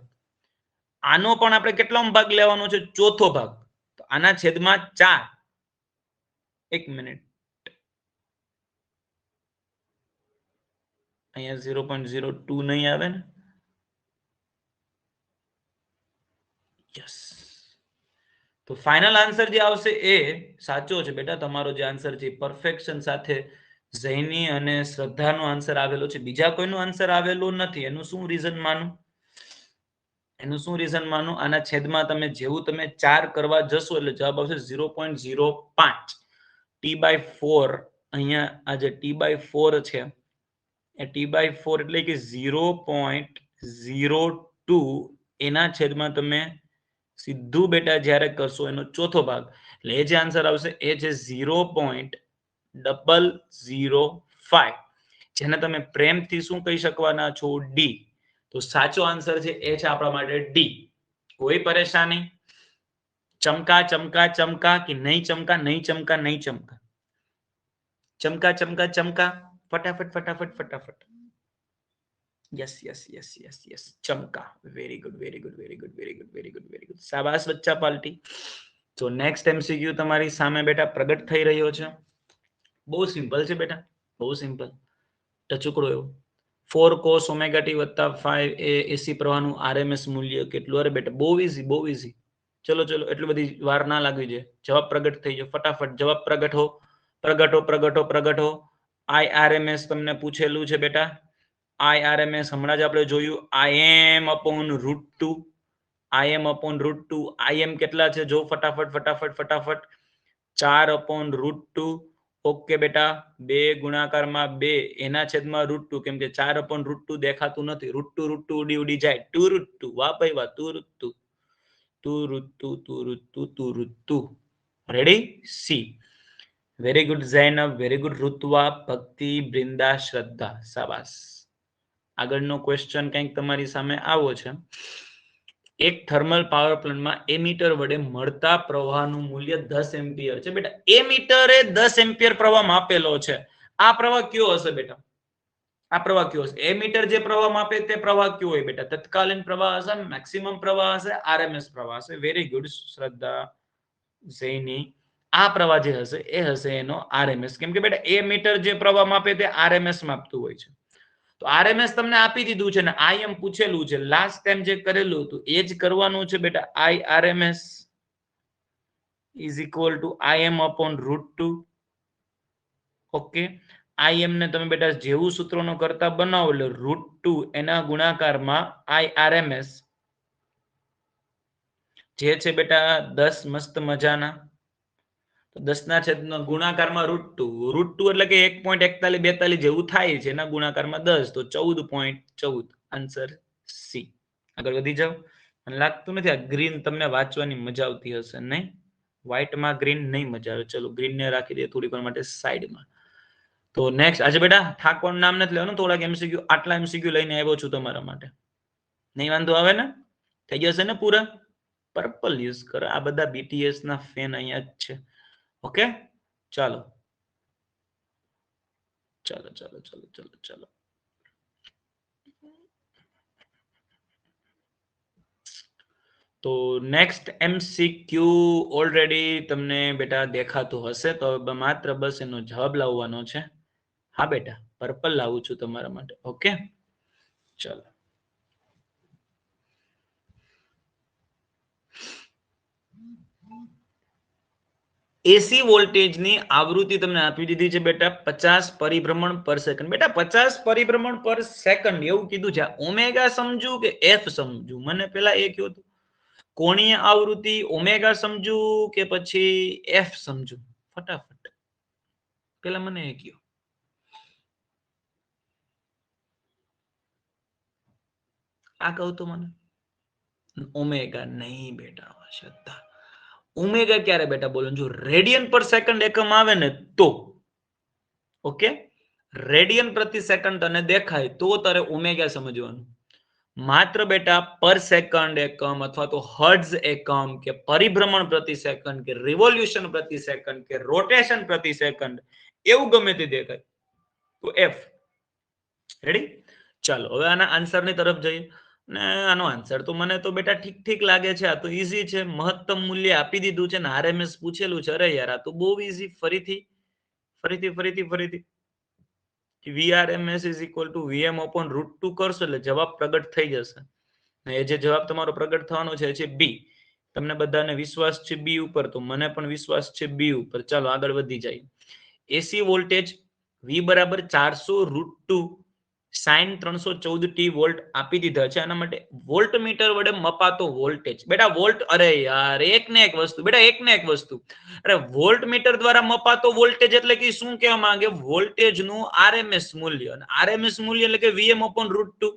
આનો પણ આપણે કેટલો ભાગ લેવાનો છે? ચોથો ભાગ. તો આના છેદમાં 4. 1 મિનિટ, અહીંયા 0.02 નહીં આવે ને? યસ. તો ફાઇનલ આન્સર જે આવશે એ સાચો છે બેટા. તમારો જે આન્સર છે પરફેક્શન સાથે ઝૈની અને શ્રદ્ધાનો આન્સર આવેલો છે. બીજા કોઈનો આન્સર આવેલો નથી. એનું શું રીઝન માનું? એનું શું રીઝન માનું? આના છેદમાં તમે જેવું તમે 4 કરવા જશો એટલે જવાબ આવશે 0.05 t/4. અહીંયા આ જે t/4 છે એ t/4 એટલે કે 0.02 એના છેદમાં તમે સીધું બેટા જ્યારે કરશો એનો ચોથો ભાગ એટલે એ જે આન્સર આવશે એ છે 0.005 જેને તમે પ્રેમથી શું કહી શકવાના છો? ડી. તો સાચો આન્સર છે એ છે આપણા માટે ડી. કોઈ પરેશાની? ચમકા ચમકા ચમકા કે નહીં ચમકા? નહીં ચમકા નહીં ચમકા? ચમકા ચમકા ચમકા ફટાફટ ફટાફટ ફટાફટ. Yes yes yes yes yes ચમકા. Very good very good very good very good very good very good. શાબાશ બચ્ચા પાર્ટી. તો નેક્સ્ટ એમસીક્યુ તમારી સામે બેટા પ્રગટ થઈ રહ્યો છે. બહુ સિમ્પલ છે બેટા, બહુ સિમ્પલ. ટચુકડો એવો 4 cos ઓમેગા ટી વત્તા 5 એ એસી પ્રવાહનું આરએમએસ મૂલ્ય કેટલું? અરે બેટા બહુ ઈઝી બહુ ઈઝી. ચલો ચલો એટલી બધી વાર ના લાગવી જોઈએ. જવાબ પ્રગટ થઈ જાય ફટાફટ. જવાબ પ્રગટો પ્રગટો પ્રગટો પ્રગટો. આઈઆરએમએસ તમને પૂછેલું છે બેટા. આઈઆરએમએસ હમણાં જ આપણે જોયું. IM upon √2. IM upon √2. IM કેટલા છે જો ફટાફટ ફટાફટ ફટાફટ. 4/√2. ઓકે બેટા 2 ગુણાકારમાં 2 એના છેદમાં √2 કેમ કે 4/√2 દેખાતું નથી. √2 ઉડી ઉડી જાય. 2√2. વાહ ભાઈ વાહ. 2√2. Ready? C. Very good Zainab. Very good Ritva, Bhakti, Brinda, શ્રદ્ધા. શાબાશ. આગળનો ક્વેશ્ચન કંઈક તમારી સામે આવો છે. એક થર્મલ પાવર પ્લાન્ટમાં એમીટર વડે મળતા પ્રવાહનું મૂલ્ય 10 એમ્પિયર છે બેટા. એમીટરે 10 એમ્પિયર પ્રવાહ માપેલો છે. આ પ્રવાહ કયો હશે બેટા? આ પ્રવાહ કયો હશે? એમીટર જે પ્રવાહ માપે તે પ્રવાહ કયો હોય બેટા? તત્કાલીન પ્રવાહ હશે, મેક્સિમમ પ્રવાહ હશે, આરએમએસ પ્રવાહ હશે. વેરી ગુડ શ્રદ્ધા, ઝૈની. આ પ્રવાહ જે હશે એ હશે એનો આરએમએસ. કેમ કે બેટા એમીટર જે પ્રવાહ માપે તે આરએમએસ માપતું હોય છે. તો આરએમએસ તમને આપી દીધું છે ને આઈએમ પૂછેલું છે. લાસ્ટ ટાઈમ જે કરેલું હતું એ જ કરવાનું છે બેટા. IRMS is equal two IM upon √2. Okay. IM ને તમે બેટા જેવું સૂત્રોનો કરતા બનાવો એટલે √2 એના ગુણાકારમાં આઈઆરએમએસ જે છે બેટા 10 મસ્ત મજાના. તો 10 ના છેદનો ગુણાકારમાં √2 એટલે કે 1.4142 જેવું થાય છે. એના ગુણાકારમાં 10 તો 14.14. Answer C. આગળ વધી જાવ. મને લાગતું નથી આ ગ્રીન તમને વાંચવાની મજા આવતી હશે નહીં. વ્હાઈટમાં ગ્રીન નહીં મજા આવે. ચલો ગ્રીન ને રાખી દે થોડીક વાર માટે સાઈડમાં. તો નેક્સ્ટ આજે બેટા ઠાકોર નામ નથી લેવાનું. થોડાક એમસીક્યુ આટલા એમસીક્યુ લઈને આવ્યો છું તમારા માટે. નહીં વાંધો આવે ને? થઈ જશે ને પૂરા? પર્પલ યુઝ કરો. આ બધા બીટીએસ ના ફેન અહીંયા જ છે. ઓકે ચાલો ચાલો ચાલો ચાલો ચાલો ચાલો. તો નેક્સ્ટ એમસીક્યુ ઓલરેડી તમને બેટા દેખાતું હશે તો માત્ર બસ એનો જવાબ લાવવાનો છે. હા બેટા પર્પલ લાવું છું તમારા માટે. ઓકે ચાલો. એસી વોલ્ટેજની આવૃત્તિ તમને આપી દીધી છે બેટા 50 પરિભ્રમણ પર સેકન્ડ. બેટા 50 પરિભ્રમણ પર સેકન્ડ એવું કીધું છે. ઓમેગા સમજુ કે એફ સમજુ? મને પેલા એ કહ્યું હતું કોણીય આવૃત્તિ ઓમેગા સમજુ કે પછી એફ સમજુ? ફટાફટ પેલા મને એ કહ્યું. આ કહું તો મને ઓમેગા નહીં બેટા. શ્રદ્ધા ઓમેગા ક્યારે બેટા બોલો? જો રેડિયન પર સેકન્ડ એકમ આવે ને તો. ઓકે રેડિયન પ્રતિ સેકન્ડ તને દેખાય તો તારે ઓમેગા સમજવાનું. માત્ર બેટા પર સેકન્ડ એકમ અથવા તો હર્ટ્ઝ એકમ કે પરિભ્રમણ પ્રતિ સેકન્ડ કે રિવોલ્યુશન પ્રતિ સેકન્ડ કે રોટેશન પ્રતિ સેકન્ડ એવું ગમે તે દેખાય તો એફ. રેડી? ચાલો હવે આના આન્સરની તરફ જઈએ. ને આનો આન્સર તો મને તો બેટા ઠીક ઠીક લાગે છે. આ તો ઈઝી છે. મહત્તમ મૂલ્ય આપી દીધું છે ને આરએમએસ પૂછેલું છે. અરે યાર આ તો બહુ ઈઝી. ફરીથી ફરીથી ફરીથી ફરીથી VRMS is equal to VM upon √2 કરશો એટલે જવાબ પ્રગટ થઈ જશે. એ જે જવાબ તમારો પ્રગટ થવાનો છે બી. તમને બધાને વિશ્વાસ છે બી ઉપર તો મને પણ વિશ્વાસ છે બી ઉપર. ચાલો આગળ વધી જાય. એસી વોલ્ટેજ V બરાબર 400 √2 સાઇન 314t વોલ્ટ આપી દીધા છે. આના માટે વોલ્ટ મીટર વડે મપાતો વોલ્ટેજ. બેટા વોલ્ટ, અરે યાર એક ને એક વસ્તુ, બેટા એક ને એક વસ્તુ, અરે વોલ્ટ મીટર દ્વારા મપાતો વોલ્ટેજ એટલે કે શું કહેવા માંગે? વોલ્ટેજ નું આરએમએસ મૂલ્ય. અને આરએમએસ મૂલ્ય એટલે કે Vm/√2.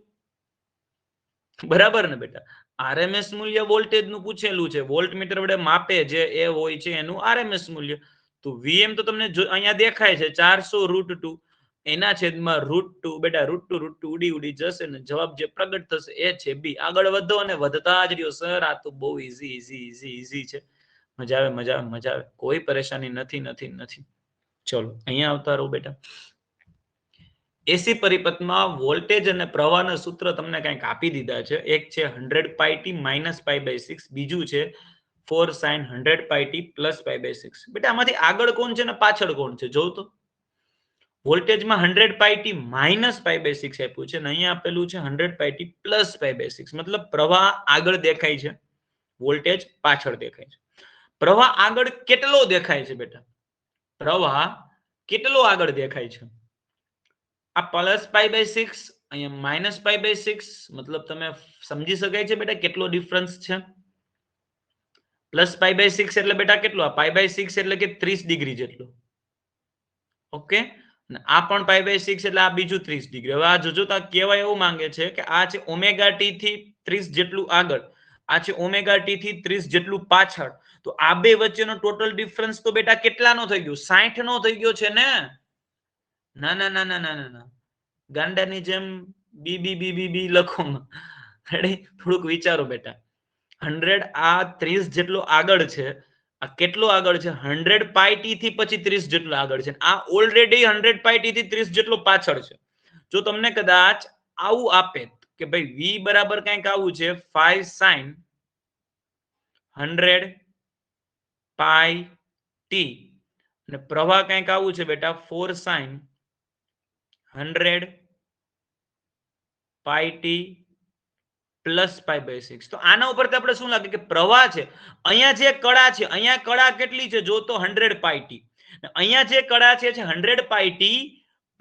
બરાબર ને બેટા? આરએમએસ મૂલ્ય વોલ્ટેજ નું પૂછેલું છે. વોલ્ટ મીટર વડે માપે જે એ હોય છે એનું આરએમએસ મૂલ્ય. તો વીએમ તો તમને અહીંયા દેખાય છે 400√2, એના છેદમાં √2. બેટા √2 ઉડી ઉડી જશે ને જવાબ જે પ્રગટ થશે એ છે બી. આગળ વધો અને વધતા જ રહ્યો સર. આ તો બહુ ઈઝી છે. મજા આવે મજા આવે મજા આવે, કોઈ પરેશાની નથી નથી નથી. ચલો અહીંયા આવતા રહો બેટા. એસી પરિપથમાં વોલ્ટેજ અને પ્રવાહના સૂત્ર તમને કંઈક આપી દીધા છે. એક છે 100πt - π/6, બીજું છે 4 sin 100πt + π/6. બેટા આમાંથી આગળ કોણ છે ને પાછળ કોણ છે જોઉં તો. વોલ્ટેજમાં 100πt - π/6 આપ્યું છે અને અહીંયા આપેલું છે 100πt + π/6. મતલબ પ્રવાહ આગળ દેખાય છે, વોલ્ટેજ પાછળ દેખાય છે. પ્રવાહ આગળ કેટલો દેખાય છે બેટા? પ્રવાહ કેટલો આગળ દેખાય છે? આ +π/6, અહીંયા -π/6, મતલબ તમે સમજી શકાય છે બેટા કેટલો ડિફરન્સ છે? +π/6 એટલે બેટા કેટલો? આ π/6 એટલે કે 30 ડિગ્રી જેટલો. ઓકે, આ પણ π/6 એટલે આ બીજું 30 ડિગ્રી. હવે આ જોજો તો કહેવાય એવું માંગે છે કે આ છે ω/t થી 30 જેટલું આગળ, આ છે ω/t થી 30 જેટલું પાછળ. તો આ બે વચ્ચેનો ટોટલ ડિફરન્સ તો બેટા કેટલાનો થઈ ગયો? 60 નો થઈ ગયો છે ને? ના ના ના ના ના ના, ગાંડાની જેમ બી લખો. રેડી? થોડુંક વિચારો બેટા. 100 આ 30 જેટલો આગળ છે, આ કેટલો આગળ છે? 100πt થી પછી 30 જેટલો આગળ છે. આ ઓલરેડી 100πt થી 30 જેટલો પાછળ છે. જો તમને કદાચ આવું આપે કે ભાઈ v બરાબર કંઈક આવું છે 5 sin 100πt અને પ્રવાહ કંઈક આવું છે બેટા 4 sin 100πt + π/6. તો આના ઉપરથી આપણે શું લાગે કે પ્રવાહ છે, અહીંયા જે કળા છે, અહીંયા કળા કેટલી છે જો તો 100πt, અહીંયા જે કળા છે 100πt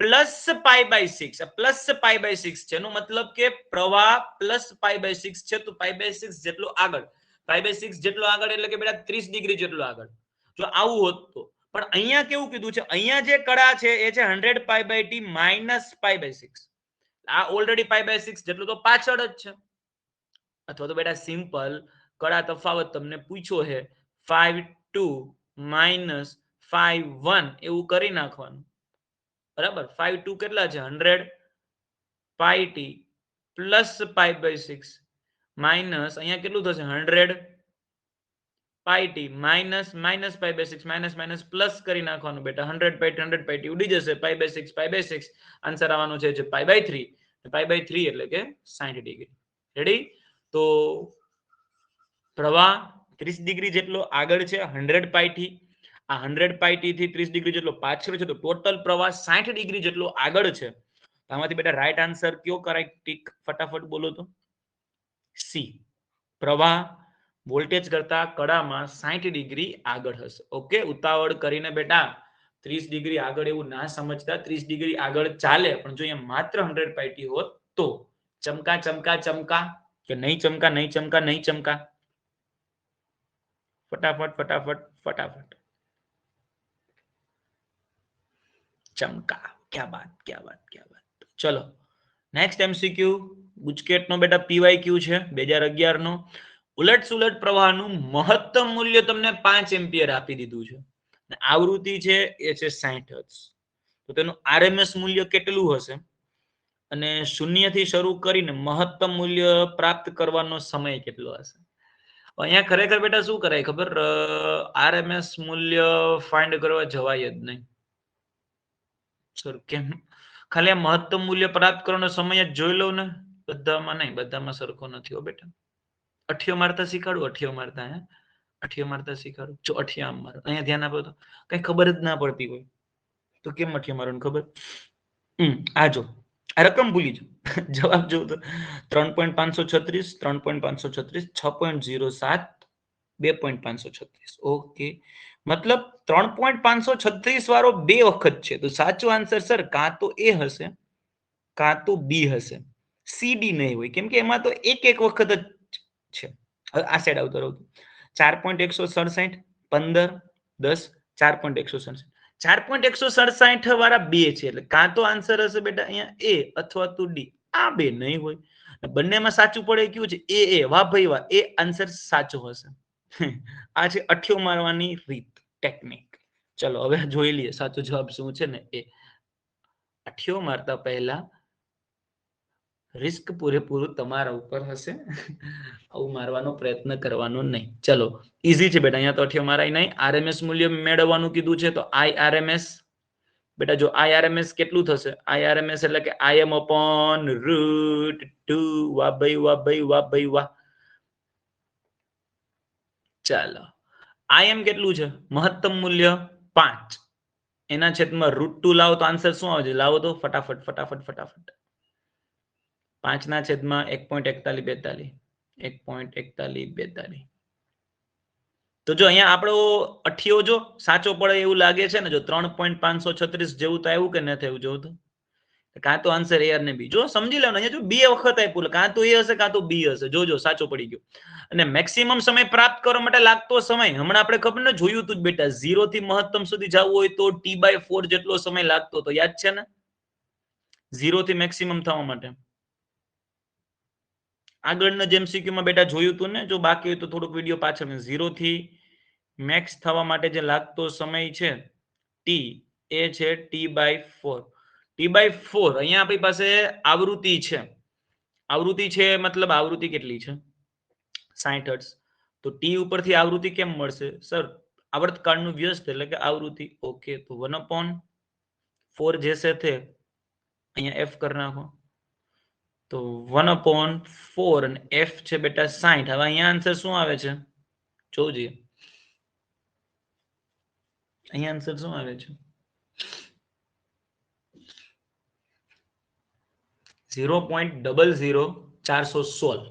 + π/6. + π/6 છે એનો મતલબ કે પ્રવાહ + π/6 છે, તો π/6 જેટલો આગળ. π/6 જેટલો આગળ એટલે કે બેટા 30 ડિગ્રી જેટલો આગળ. જો આવું હોત તો. પણ અહીંયા કેવું કીધું છે? અહીંયા જે કળા છે એ છે 100π/t - π/6. આ ઓલરેડી π/6 જેટલું તો પાછળ જ છે. અથવા તો બેટા સિમ્પલ કળા તફાવત તમને પૂછ્યો છે 5 2 - 5 1 એવું કરી નાખવાનું. બરાબર? 5 2 કેટલા છે? 100πt + π/6 માઇનસ અહીંયા કેટલું થશે? 100πt - π/6 માઇનસ પ્લસ કરી નાખવાનું બેટા. 100πt ઉડી જશે, π/6 આન્સર આવવાનો છે π/3. π/3 એટલે કે 60 ડિગ્રી. રેડી? તો પ્રવાહ 30 ડિગ્રી જેટલો આગળ છે 100πt, આ 100πt થી 30 ડિગ્રી જેટલો પાછળ છે, તો ટોટલ પ્રવાહ 60 ડિગ્રી જેટલો આગળ છે. આમાંથી બેટા રાઈટ આન્સર કયો કરાય? ટીક ફટાફટ બોલો તો. સી, પ્રવાહ વોલ્ટેજ કરતા કડામાં 60 ડિગ્રી આગળ હશે. ઓકે, ઉતાવળ કરીને બેટા 30 ડિગ્રી આગળ એવું ના સમજતા. 30 ડિગ્રી આગળ ચાલે, પણ જો અહીંયા માત્ર 100πt હોત તો ચમકા ચમકા ચમકા કે નહીં ચમકા નહીં ચમકા નહીં ચમકા? ફટાફટ ફટાફટ ફટાફટ ચમકા. ક્યા બાત ક્યા બાત ક્યા બાત. ચલો નેક્સ્ટ એમસીક્યુ ગુજકેટ નો બેટા પીવાયક્યુ છે 2011 નો. ઉલટ સુલટ પ્રવાહનું મહત્તમ મૂલ્ય તમને 5 એમ્પિયર આપી દીધું છે. આવૃત્તિ છે એ છે 60 હર્ટ્ઝ. તો તેનું આરએમએસ મૂલ્ય કેટલું હશે? અને 0 થી શરૂ કરીને મહત્તમ મૂલ્ય પ્રાપ્ત કરવાનો સમય કેટલો હશે? અહીંયા ખરેખર બેટા શું કરાય ખબર? આરએમએસ મૂલ્ય ફાઇન્ડ કરવા જવાય જ નહીં. સર કેમ? ખાલી આ મહત્તમ મૂલ્ય પ્રાપ્ત કરવાનો સમય જ જોઈ લઉં ને. બધામાં નહીં, બધામાં સરખો નથી હો બેટા. અઠિયો મારતા શીખાડું, અઠિયો મારતા. અઠિયો મારતા શીખાડું. જો અઠિયા આમ મારો, અહીંયા ધ્યાન આપો તો કઈ ખબર જ ના પડતી હોય તો કેમ અઠિયો મારવાનું ખબર? આ જો આ રકમ ભૂલી જાઓ. જવાબ જોઉં તો 3.536, 3.536, 6.07, 2.536. ઓકે, મતલબ 3.536 વાળો બે વખત છે. તો સાચો આન્સર સર કાં તો એ હશે કાં તો બી હશે, સી ડી નહીં હોય, કેમ કે એમાં તો એક વખત જ છે. હવે આ સાઈડ આવતો રહું, 4.167, 15, 10, 4.167, 4.167 વાળા બે છે, એટલે કાં તો આન્સર હશે બેટા અહીંયા એ અથવા તો ડી. આ બે નહીં હોય, બંનેમાં સાચું પડે કયું છે? એ. વાહ ભાઈ વાહ, એ આન્સર સાચો હશે. આ છે અઠ્યો મારવાની રીત, ટેકનિક. ચલો હવે જોઈ લઈએ સાચો જવાબ શું છે ને એ. અઠ્યો મારતા પહેલા રિસ્ક પૂરેપૂરું તમારા ઉપર હશે. આવું મારવાનો પ્રયત્ન કરવાનો નહીં. ચલો ઈઝી છે બેટા, અહીંયા તો અઠ્યો મારાય નહીં. આરએમએસ મૂલ્ય મેળવવાનું કીધું છે, તો આઈઆરએમએસ બેટા જો આઈઆરએમએસ કેટલું થશે? આઈઆરએમએસ એટલે કે આઈએમ અપોન √2. વાહ ભાઈ વાહ ભાઈ વાહ ભાઈ વાહ. ચાલો આઈએમ કેટલું છે? મહત્તમ મૂલ્ય 5, એના છેદમાં √2 લાવો તો આન્સર શું આવે છે? લાવો તો ફટાફટ ફટાફટ ફટાફટ. 5 ના છેદમાં 1.4142, 1.4142. તો જો અહીંયા આપણો અઠિયો જો સાચો પડે એવું લાગે છે ને, જો 3.536 જેવું તો આવ્યું કે ન થયું? જોવું તો કાં તો આન્સર એ અને બી. જો સમજી લેવાનું, અહીંયા જો બે વખત આપ્યું, કાં તો એ હશે કાં તો બી હશે. જોજો સાચો પડી ગયો. અને મેક્સિમમ સમય પ્રાપ્ત કરવા માટે લાગતો સમય, હમણાં આપણે ખબર ને જોયું હતું બેટા, 0 થી મહત્તમ સુધી જવું હોય તો T/4 જેટલો સમય લાગતો તો, યાદ છે ને? 0 થી મેક્સિમમ થવા માટે. આગળના જેમ MCQ બેટા જોયું હતું ને, જો બાકી હોય તો થોડુંક વિડીયો પાછળ. 0 થી મેક્સ થવા માટે જે લાગતો સમય છે ટી, એ છે T/4. T/4 અહીંયા આપણી પાસે આવૃત્તિ છે. આવૃત્તિ છે મતલબ આવૃત્તિ કેટલી છે? 60 હર્ટ્ઝ. તો ટી ઉપરથી આવૃત્તિ કેમ મળશે સર? આવર્તકાળનું વ્યસ્ત એટલે કે આવૃત્તિ. ઓકે, તો 1/4 જैसे थे, અહીંયા એફ કરી નાખો. તો 1/4 અને એફ છે બેટા 60. હવે અહીંયા આન્સર શું આવે છે જોજે. અહીંયા આન્સર શું આવે છે? 0.00416.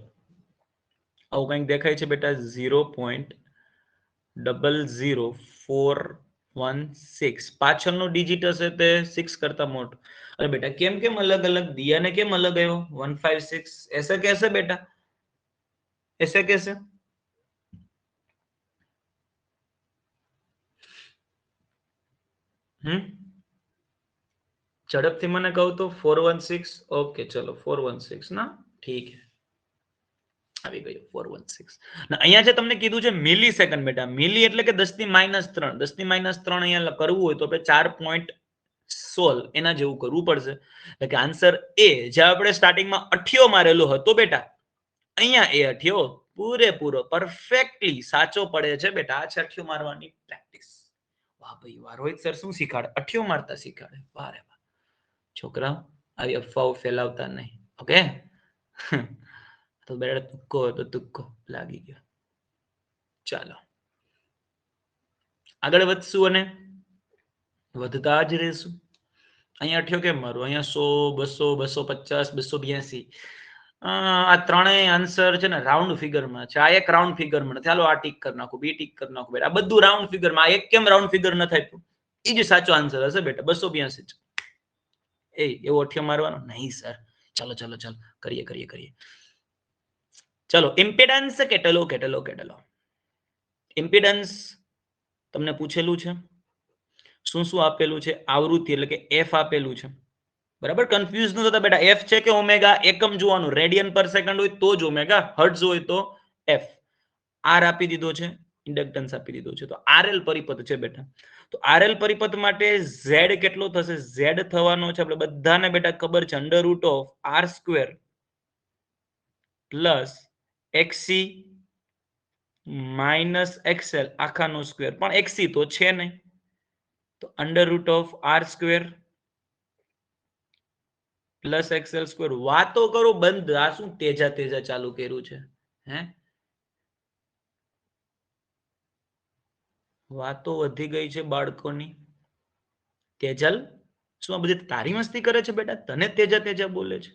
આવું કંઈક દેખાય છે બેટા. 0.00416. પાછળનો ડિજિટ હશે તે 6 કરતા મોટો. અરે બેટા કેમ કેમ અલગ અલગ દિયા ને કેમ અલગ આવ્યો? 156 ऐसे कैसे बेटा? ऐसे कैसे? झड़प थी मैंने कहूँ तो 416. ओके चलो 416 ना, ठीक है. આવી ગયો 416. અહીંયા છે તમને કીધું છે મિલી સેકન્ડ બેટા. મિલી એટલે કે 10 ની -3. 10 ની -3 અહીંયા કરવું હોય તો આપણે 4.16 એના જેવું કરવું પડશે. એટલે કે આન્સર એ, જે આપણે સ્ટાર્ટિંગમાં અઠિયો મારેલો હતો બેટા, અહીંયા એ અઠિયો પૂરેપૂરો પરફેક્ટલી સાચો પડે છે બેટા. આ છે અઠિયો મારવાની પ્રેક્ટિસ. વાહ ભાઈ વાહ, રોહિત સર શું શીખાડે? અઠિયો મારતા શીખાડે. વાહ રે વાહ. છોકરાઓ આવી અફવાઓ ફેલાવતા નહીં. ઓકે. તો બેટા તુક્કો હતો, તુક્કો લાગી ગયો. ચાલો આગળ વધશું અને વધતા જ રહેશું. અહીંયા અઠ્યો કેમ મારું? અહીંયા 100, 200, 250, 282. આ ત્રણેય આન્સર છે ને રાઉન્ડ ફિગરમાં છે. આ એક રાઉન્ડ ફિગરમાં નથી. ચાલો આ ટીક કરી નાખો, બી ટીક કરી નાખો બેટા. આ બધું રાઉન્ડ ફિગરમાં. આ એક કેમ રાઉન્ડ ફિગર ન થાય? એ જ સાચો આન્સર હશે બેટા, 282. એવો અઠ્યો મારવાનો નહીં સર. ચાલો ચાલો ચાલો કરીએ કરીએ કરીએ. ચલો ઇમ્પિડન્સ કેટલો કેટલો કેટલો? ઇમ્પિડન્સ તમને પૂછેલું છે. શું શું આપેલું છે? આવૃત્તિ એટલે કે એફ આપેલું છે. બરાબર, કન્ફ્યુઝ ન થતા બેટા. એફ છે કે ઓમેગા એકમ જોવાનું. રેડિયન પર સેકન્ડ હોય તો જ ઓમેગા, હર્ટ્ઝ હોય તો એફ. આર આપી દીધો છે, ઇન્ડક્ટન્સ આપી દીધો છે. તો આરએલ પરિપથ છે બેટા. તો આરએલ પરિપથ માટે ઝેડ કેટલો થશે? ઝેડ થવાનો છે આપણે બધાને બેટા ખબર છે, √r² plus XC minus XL આખાનો સ્ક્વેર. પણ XC તો છે નહીં, તો √r² પ્લસ XL². વાતો કરો બંધ. આ શું તેજા તેજા ચાલુ કર્યું છે? હે, વાતો વધી ગઈ છે બાળકોની. તેજલ શું આ બધી તારી મસ્તી કરે છે બેટા? તને તેજા તેજા બોલે છે?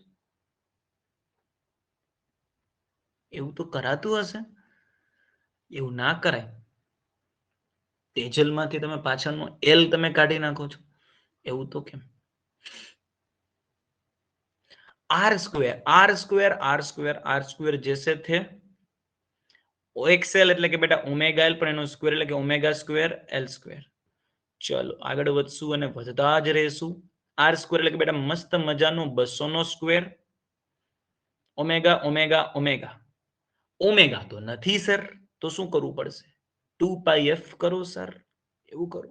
એવું તો કરાતું હશે? એવું ના કરાય. તેજલમાંથી તમે પાછળનો એલ તમે કાઢી નાખો છો, એવું તો કેમ? R square R square R square R square जैसे थे एक्सएल એટલે કે બેટા ઓમેગા એલ પણ એનો સ્ક્વેર એટલે કે ઓમેગા સ્ક્વેર એલ સ્ક્વેર. ચલો આગળ વધશું અને વધતા જ રહેશું. આર સ્ક્વેર એટલે કે બેટા મસ્ત મજાનું 200 નો square omega omega omega omega તો નથી સર તો શું કરવું પડશે 2 પાઈ એફ કરો સર એવું કરો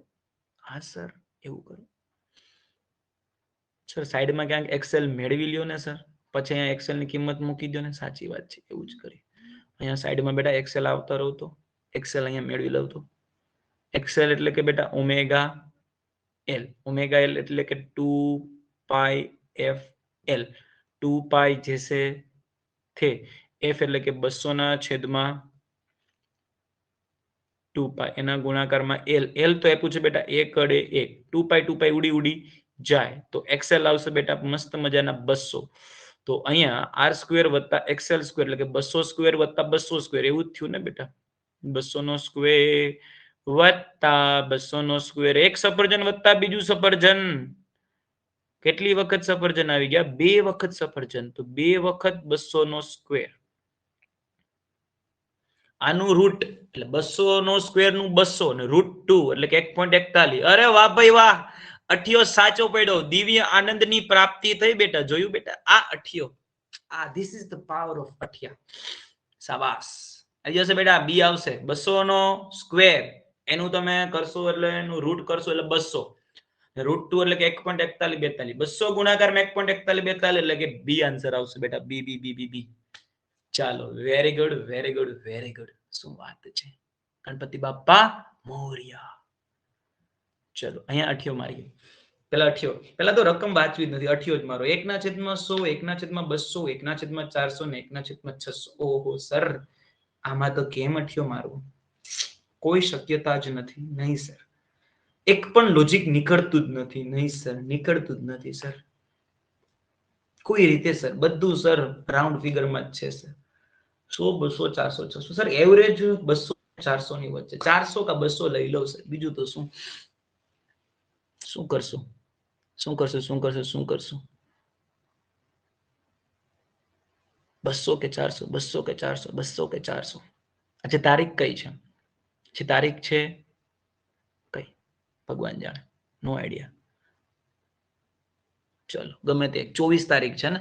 હા સર એવું કરો સર સાઈડમાં ક્યાંક એક્સેલ મેળવી લ્યો ને સર પછી અહીંયા એક્સેલ ની કિંમત મૂકી દો ને સાચી વાત છે એવું જ કરી અહીંયા સાઈડમાં બેટા એક્સેલ આવતા રહો તો એક્સેલ અહીંયા મેળવી લઉં તો એક્સેલ એટલે કે બેટા ઓમેગા એલ એટલે કે 2 પાઈ એફ એલ 2 પાઈ જैसे थे એફ એટલે કે 200 ના છેદમાં 2 પાઈ એના ગુણાકારમાં એલ તો આપ્યું છે બેટા 1 અડે 1 2 પાઈ ઉડી ઉડી જાય તો એક્સેલ આવશે બેટા મસ્ત મજાના 200 તો અહીંયા આર સ્ક્વેર વત્તા એક્સએલ સ્ક્વેર એટલે કે 200 સ્ક્વેર વત્તા 200 સ્ક્વેર એવું જ થયું ને બેટા 200 નો સ્ક્વેર વત્તા 200 નો સ્ક્વેર એક સફરજન વત્તા બીજું સફરજન કેટલી વખત સફરજન આવી ગયા બે વખત સફરજન તો બે વખત 200 નો સ્ક્વેર આનું રૂટ એટલે 200 નો સ્ક્વેર નું 200 ને રૂટ 2 એટલે કે 1.41 અરે વાહ ભાઈ વાહ અઠિયો સાચો પડ્યો દિવ્ય આનંદની પ્રાપ્તિ થઈ બેટા જોયું બેટા આ અઠિયો આ this is the power of અઠિયા શાબાશ આવી જશે બેટા બી આવશે 200 નો સ્ક્વેર એનું તમે કરશો એટલે એનું રૂટ કરશો એટલે 200 રૂટ 2 એટલે કે 1.41 200 ગુણાકારમાં 1.41 એટલે કે બી આન્સર આવશે બેટા બી બી બી બી બી ચાલો very good very good very good શું વાત છે ગણપતિ બાપ્પા મોરિયા ચલો અહીંયા અઠિયો મારી પેલા તો રકમ વાંચવી જ નથી અઠિયો જ મારો 1/100 1/200 1/400 ને 1/600 ઓહો સર આમાં તો કેમ અઠિયો મારવું કોઈ શક્યતા જ નથી નહીં સર એક પણ લોજિક નીકળતું જ નથી નહીં સર નીકળતું જ નથી સર કોઈ રીતે સર બધું સર રાઉન્ડ ફિગરમાં જ છે સર 100 200 400 600 સર એવરેજ 200 400 ની વચ્ચે 400 કા 200 લઈ લો સર બીજું તો શું શું કરશું શું કરશું શું કરશું શું કરશું 200 કે 400 200 કે 400 200 કે 400 अच्छा તારીખ કઈ છે જે તારીખ છે કઈ ભગવાન જાણે નો આઈડિયા ચલો ગમે તે 24 તારીખ છે ને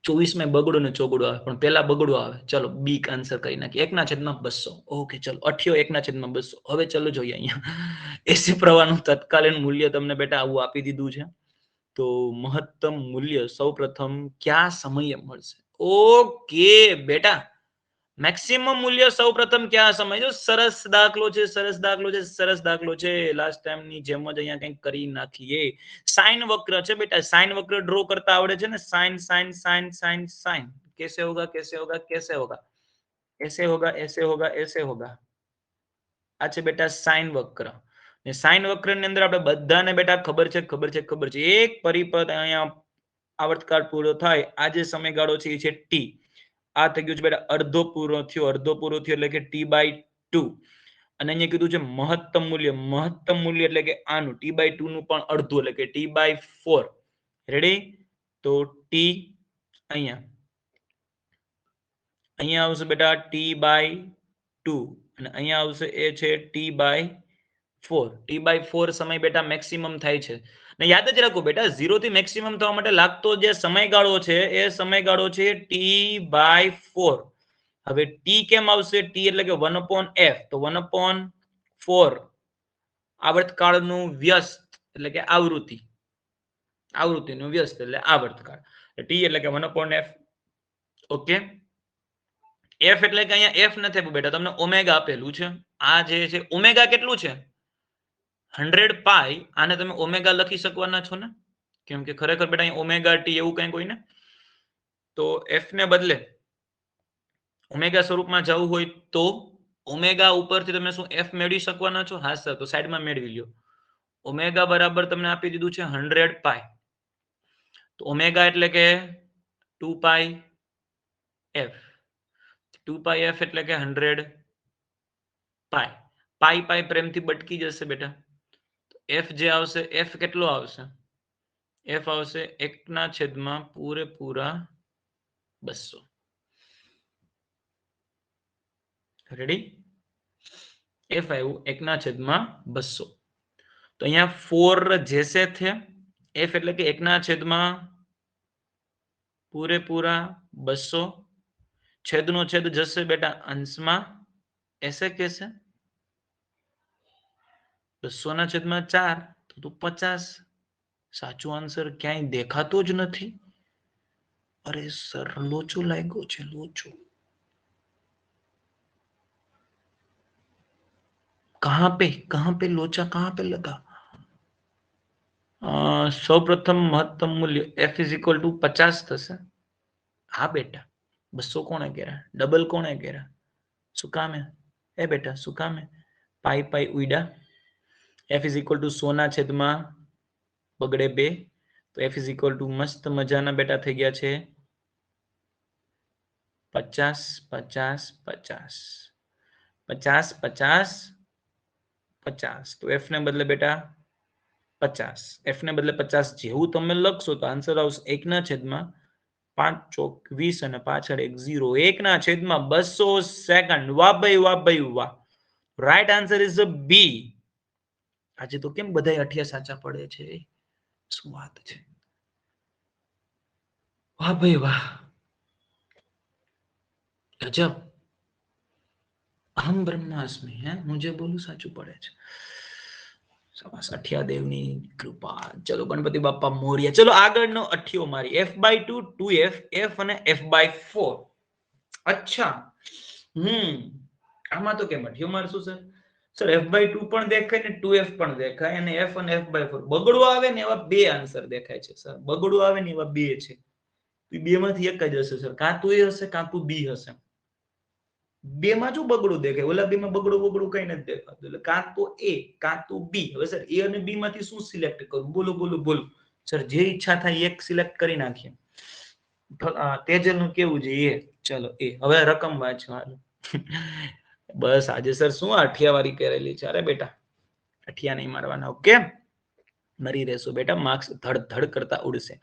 24 માં બગડો ને ચોગડો આવે પણ પહેલા બગડો આવે ચલો બી આન્સર કરી નાખી 1/200 ઓકે ચલો અઠિયો 1/200 હવે ચલો જોઈએ અહીંયા એસી પ્રવાહનું તત્કાલીન મૂલ્ય તમને બેટા આવું આપી દીધું છે તો મહત્તમ મૂલ્ય સૌપ્રથમ કયા સમયે મળશે ઓકે બેટા મેક્સિમમ મૂલ્ય સૌપ્રથમ કયા સમય જો સરસ દાખલો છે સરસ દાખલો છે સરસ દાખલો છે લાસ્ટ ટાઈમ ની જેમ જ અહીંયા કંઈક કરી નાખીએ સાઇન વક્ર છે બેટા સાઇન વક્ર ડ્રો કરતા આવડે છે ને sign sign sign sign sign कैसे होगा कैसे होगा कैसे होगा ऐसे होगा ऐसे होगा ऐसे होगा આ છે બેટા સાઇન વક્ર ને સાઇન વક્ર ની અંદર આપણે બધાને બેટા ખબર છે એક પરિપથ અહીંયા આવર્તકાળ પૂરો થાય આ જે સમયગાળો છે એ છે ટી આ થઈ ગયું છે બેટા અડધો પૂરો થયો એટલે કે t/2 અને અહીંયા કીધું છે મહત્તમ મૂલ્ય એટલે કે આનું t/2 નું પણ અડધું એટલે કે t/4 રેડી તો t અહીંયા આવશે બેટા t/2 અને અહીંયા આવશે એ છે t/4 સમય બેટા મેક્સિમમ થાય છે ને યાદ જ રાખો બેટા 0 થી મેક્સિમમ થવા માટે લાગતો જે સમયગાળો છે એ સમયગાળો છે t/4 હવે t કેમ આવશે t એટલે કે 1/f તો 1/4 આવર્તકાળનું વ્યસ્ત એટલે કે આવૃત્તિનું વ્યસ્ત એટલે આવર્તકાળ t એટલે કે 1/f ઓકે f એટલે કે અહીંયા f નથી આપ્યું બેટા તમને ઓમેગા આપેલું છે આ જે છે ઓમેગા કેટલું છે 100 પાઈ આને તમે ઓમેગા લખી શકવાના છો ને કેમ કે ખરેખર બેટા અહીં ઓમેગા ટી એવું કંઈક હોય ને તો f ને બદલે ઓમેગા સ્વરૂપમાં જવું હોય તો ઓમેગા ઉપરથી તમે શું f મેળવી શકવાના છો હા સર તો સાઈડમાં મેળવી લ્યો ઓમેગા બરાબર તમને આપી દીધું છે 100 પાઈ તો ઓમેગા એટલે કે 2 પાઈ f 2 પાઈ f એટલે કે 100 પાઈ પાઈ પાઈ પ્રેમથી બટકી જશે બેટા f જે આવશે f કેટલો આવશે f આવશે 1/પૂરેપૂરા 200. રેડી? f આવ્યું 1/200. તો અહીંયા 4 जैसे थे f એટલે કે 1/2 પૂરેપૂરા 200 છેદનો છેદ જશે બેટા અંશમાં ऐसे कैसे 200/4 તો 50. સાચું આન્સર ક્યાંય દેખાતો જ નથી. અરે સર લોચો લાગ્યો છે લોચો. कहां पे लोचा कहां पे लगा? સૌપ્રથમ મહત્તમ મૂલ્ય f ઇઝ ઇક્વલ ટુ 50 થશે. હા બેટા 200 કોણે કર્યા? ડબલ કોણે કર્યા? શું કામ હે? એ બેટા શું કામ હે? પાઈ પાઈ ઉડા. f ઇઝ ઇક્વલ ટુ 100/2 બગડે 2. તો f ઇઝ ઇક્વલ ટુ મસ્ત મજાના બેટા થઈ ગયા છે 50 50 50 50 50 50. તો f ને બદલે બેટા 50. f ને બદલે 50 જેવું તમે લખશો તો આન્સર આવશે 1/5 ચોક 20 અને પાછળ 1 0. 1/200 સેકન્ડ. વાહ ભાઈ વાહ. Right answer is B. આજે તો કેમ બધા અઠિયા સાચા પડે છે? શું વાત છે? વાહ ભાઈ વાહ, ગજબ. અહમ બ્રહ્માસ્મિ. હે હું જે બોલું સાચું પડે છે. અઠિયા દેવની કૃપા. ચલો ગણપતિ બાપા મોર્યા. ચલો આગળનો અઠિયો મારી f/2 2f f અને f/4. અચ્છા આમાં તો કેમ અઠિયો મારશું સર? સર f/2 પણ દેખાય ને 2f પણ દેખાય અને f અને f/4 બગડું આવે ને એવા બે આન્સર દેખાય છે સર. બગડું આવે ને એવા બે છે. બે માંથી એક જ હશે સર. કાં તો એ હશે કાં તો બી હશે. બે માં શું બગડું દેખાય? ઓલા બે માં બગડું કઈ નથી દેખાતું. એટલે કાં તો એ કાં તો બી. હવે સર એ અને બી માંથી શું સિલેક્ટ કરું? બોલો સર. જે ઈચ્છા થાય એક સિલેક્ટ કરી નાખીએ. તેજલ નું કેવું છે એ. ચલો એ હવે રકમ વાંચવાનું. બસ આજે સર શું અઠિયા વાળી કરેલી છે? અરે બેટા અઠિયા નહીં મારવાના. ઓકે મરી રહેશો બેટા. માર્ક્સ ધડ ધડ કરતા ઉડશે.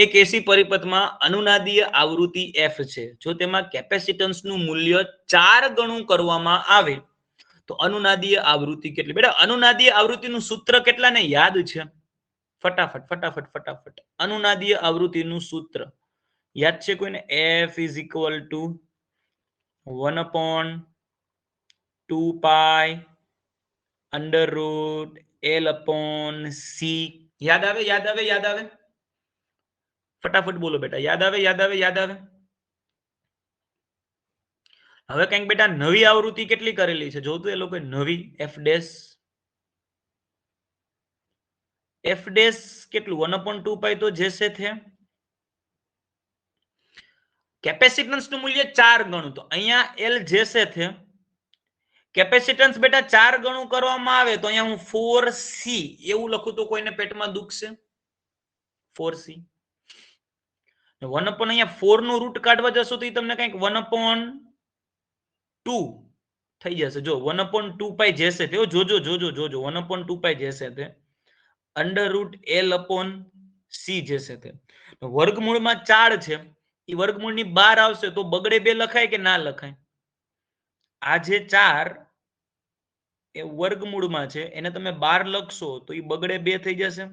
એક એસી પરિપથમાં અનુનાદીય આવૃત્તિ f છે. જો તેમાં કેપેસિટન્સ નું મૂલ્ય 4 ગણું કરવામાં આવે તો અનુનાદીય આવૃત્તિ કેટલી? બેટા અનુનાદીય આવૃત્તિનું સૂત્ર કેટલાને યાદ છે? ફટાફટ. અનુનાદીય આવૃત્તિનું સૂત્ર યાદ છે કોઈને? f is equal two 1/2 pi under root l upon c. યાદ આવે? ફટાફટ બોલો બેટા. યાદ આવે? હવે કંઈક બેટા નવી આવૃત્તિ કેટલી કરેલી છે જોતું એ લોકો? નવી f ડેશ કેટલું? 1/2 પાઈ તો જैसे थे. કેપેસિટન્સ નું મૂલ્ય 4 ગણું. તો અહીંયા l जैसे थे. કેપેસિટન્સ બેટા 4 ગણું કરવામાં આવે તો અહીંયા હું 4c એવું લખું તો કોઈને પેટમાં દુખશે? 4c 1 અહીંયા 4 નું રૂટ કાઢવા જશો તો તમને કંઈક 1/2 થઈ જશે. જો 1/2 પાઈ જैसे थे. જોજો 1/2 પાઈ जैसे थे under root l upon c जैसे थे. વર્ગમૂળમાં 4 છે. એ વર્ગમૂળની બહાર આવશે તો બગડે 2 લખાય કે ના લખાય? આ જે 4 એ વર્ગમૂળમાં છે એને તમે 12 લખશો તો એ બગડે 2 થઈ જશે.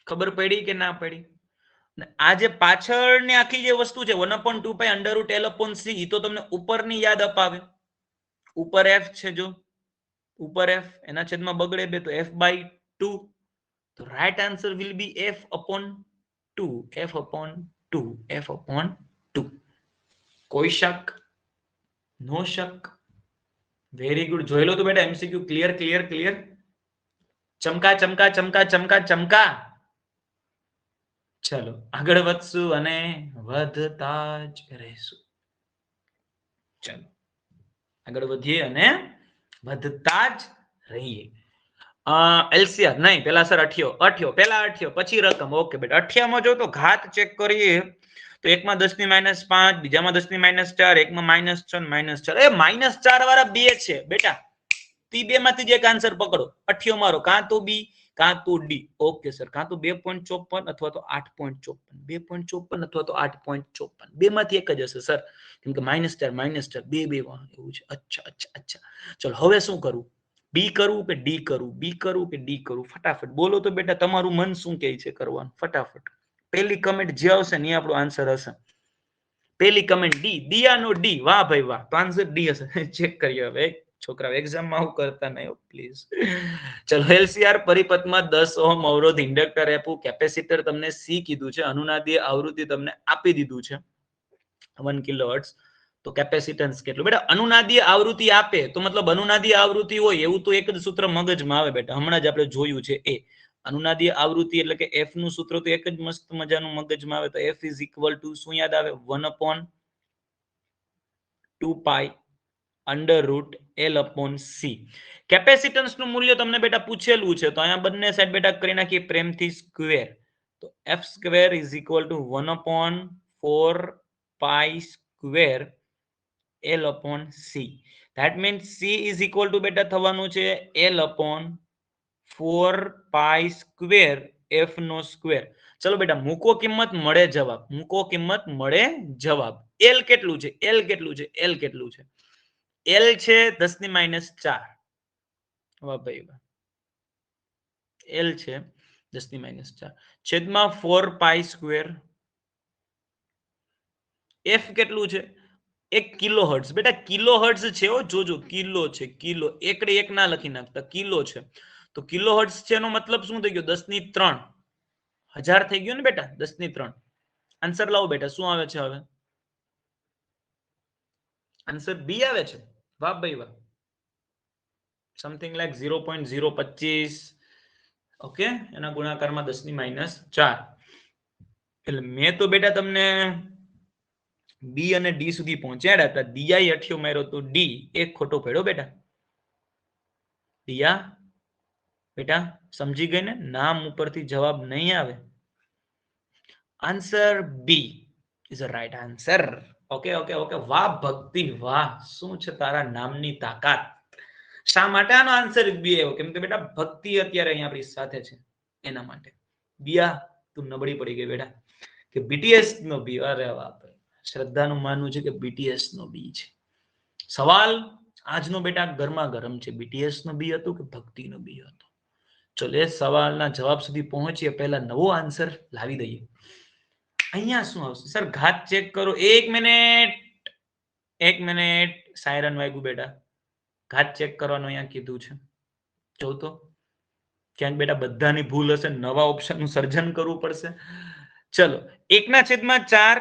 ખબર પડી કે ના પડી? આ જે પાછળની આખી જે વસ્તુ છે 1/2 pi under root l upon c તો તમને ઉપરની યાદ અપાવે. ઉપર f છે. જો ઉપર f એના છેદમાં બગડે 2 તો f/2. તો right answer will B f upon 2. કોઈ શક? નો શક? Very good. જોઈ લો તો બેટા એમસીક્યુ ક્લિયર. ચમકા. ચલો આગળ વધશું અને વધતા જ રહેશું. ચલો આગળ વધીએ અને વધતા જ રહીએ. એલસીઆર નહીં, પેલા સર અઠિયો પછી રકમ. ઓકે બેટા અઠિયામાં જો તો ઘાત ચેક કરીએ તો એકમાં 10⁻5, બીજામાં 10⁻4, એકમાં -6 એ -4 વાળા બે છે બેટા. તી બે માંથી જ એક આન્સર પકડો. અઠિયો મારો કાં તો બી કાં તો ડી. ઓકે સર, કાં તો 2.54 અથવા તો 8.54, 2.54 અથવા તો 8.54, બે માંથી એક જ હશે સર, કેમ કે -4 બે એવું છે. અચ્છા અચ્છા અચ્છા, ચલો હવે શું કરવું? બી કરવું કે ડી કરવું? બી કરવું કે ડી કરવું? ફટાફટ બોલો તો બેટા, તમારું મન શું કહે છે કરવાનું? ફટાફટ પહેલી કમેન્ટ જે આવશે ને એ આપણો આન્સર હશે. પહેલી કમેન્ટ ડી, દિયાનો ડી. વાહ ભાઈ વાહ, તો આન્સર ડી હશે. ચેક કરીએ હવે છોકરાઓ, એક્ઝામમાં આવું કરતા નહીં પ્લીઝ. ચલો, એલસીઆર પરિપથમાં 10 ઓહમ અવરોધ, ઇન્ડક્ટર આપ્યું, કેપેસિટર તમને સી કીધું છે, અનુનાદીય આવૃત્તિ તમને આપી દીધું છે 1 કિલોહર્ટ્ઝ. તો કેપેસિટન્સ કેટલું? બેટા અનુનાદીય આવૃત્તિ આપે તો મતલબ અનુનાદીય આવૃત્તિ હોય એવું તો એક જ સૂત્ર મગજમાં આવે બેટા, હમણાં જ આપણે જોયું છે. એ અનુનાદીય આવૃત્તિ એટલે કે એફ નું સૂત્ર તો એક જ મસ્ત મજાનું મગજમાં આવે. તો એફ ઇઝ ઇક્વલ ટુ શું યાદ આવે? 1/2 under root L upon C. Capacitance નું મૂલ્ય તમને બેટા પૂછેલું છે, તો અહીંયા બંને સાઈડ બેટા કરી નાખીએ પ્રેમથી સ્ક્વેર. તો F square is equal two 1/4 square L upon C. That means she is equal two બેટા થવાનું છે એલ અપોન 4 સ્ક્વેર એફ નો સ્ક્વેર. ચલો બેટા મૂકો કિંમત, મળે જવાબ. મૂકો કિંમત, મળે જવાબ. એલ કેટલું છે? એલ કેટલું છે? એલ કેટલું છે? એલ છે 10⁻⁴. વાહ ભાઈ વાહ, એલ છે 10⁻⁴ છેદમાં 4 સ્ક્વેર. એફ કેટલું છે? 1 કિલો હર્ટ્ઝ. બેટા કિલો હર્ટ્ઝ છે, જોજો કિલો છે, કિલો. એકડે એક ના લખી નાખતા, કિલો છે. તો કિલો હર્ટ્ઝ છે એનો મતલબ શું થઈ ગયો? 10⁻³ હજાર થઈ ગયો ને બેટા, 10⁻³ આન્સર લાવો બેટા, શું આવે છે હવે? આન્સર બી આવે છે. વાહ ભાઈ વાહ, સમથિંગ લાઈક 0.025. ઓકે, એના ગુણાકારમાં 10⁻⁴. એટલે મેં તો બેટા તમને બી અને ડી સુધી પહોંચાડ્યા હતા. દિયાએ અઠિયો માર્યો તો ડી એક ખોટો પડ્યો બેટા. દિયા બેટા સમજી ગઈ ને? નામ ઉપરથી જવાબ નહીં આવે. Answer B is a right answer. Okay okay okay, વાહ ભક્તિ વાહ, શું છે તારા નામની તાકાત. શા માટે આનો આન્સર બી આવ્યો? કેમ કે બેટા ભક્તિ અત્યારે અહીંયા આપણી સાથે છે, એના માટે. બિયા તું નબળી પડી ગઈ બેટા, કે બીટીએસ નો બી. અરે વાહ, શ્રદ્ધાનું માનવું છે કે બીટીએસ નો બી છે. સવાલ આજનો બેટા ગરમા ગરમ છે. બીટીએસ નો બી હતું કે ભક્તિ નો બી હતો? ચલો એ સવાલના જવાબ સુધી પહોંચીએ પહેલા નવો આન્સર લાવી દઈએ. અહીંયા શું આવશે સર? ઘાત ચેક કરો. 1 મિનિટ સાયરન વાગ્યું બેટા. ઘાત ચેક કરવાનું અહીંયા કીધું છે. જો તો ક્યાંક બેટા બધાની ભૂલ હશે, નવા ઓપ્શનનું સર્જન કરવું પડશે. ચલો, 1/4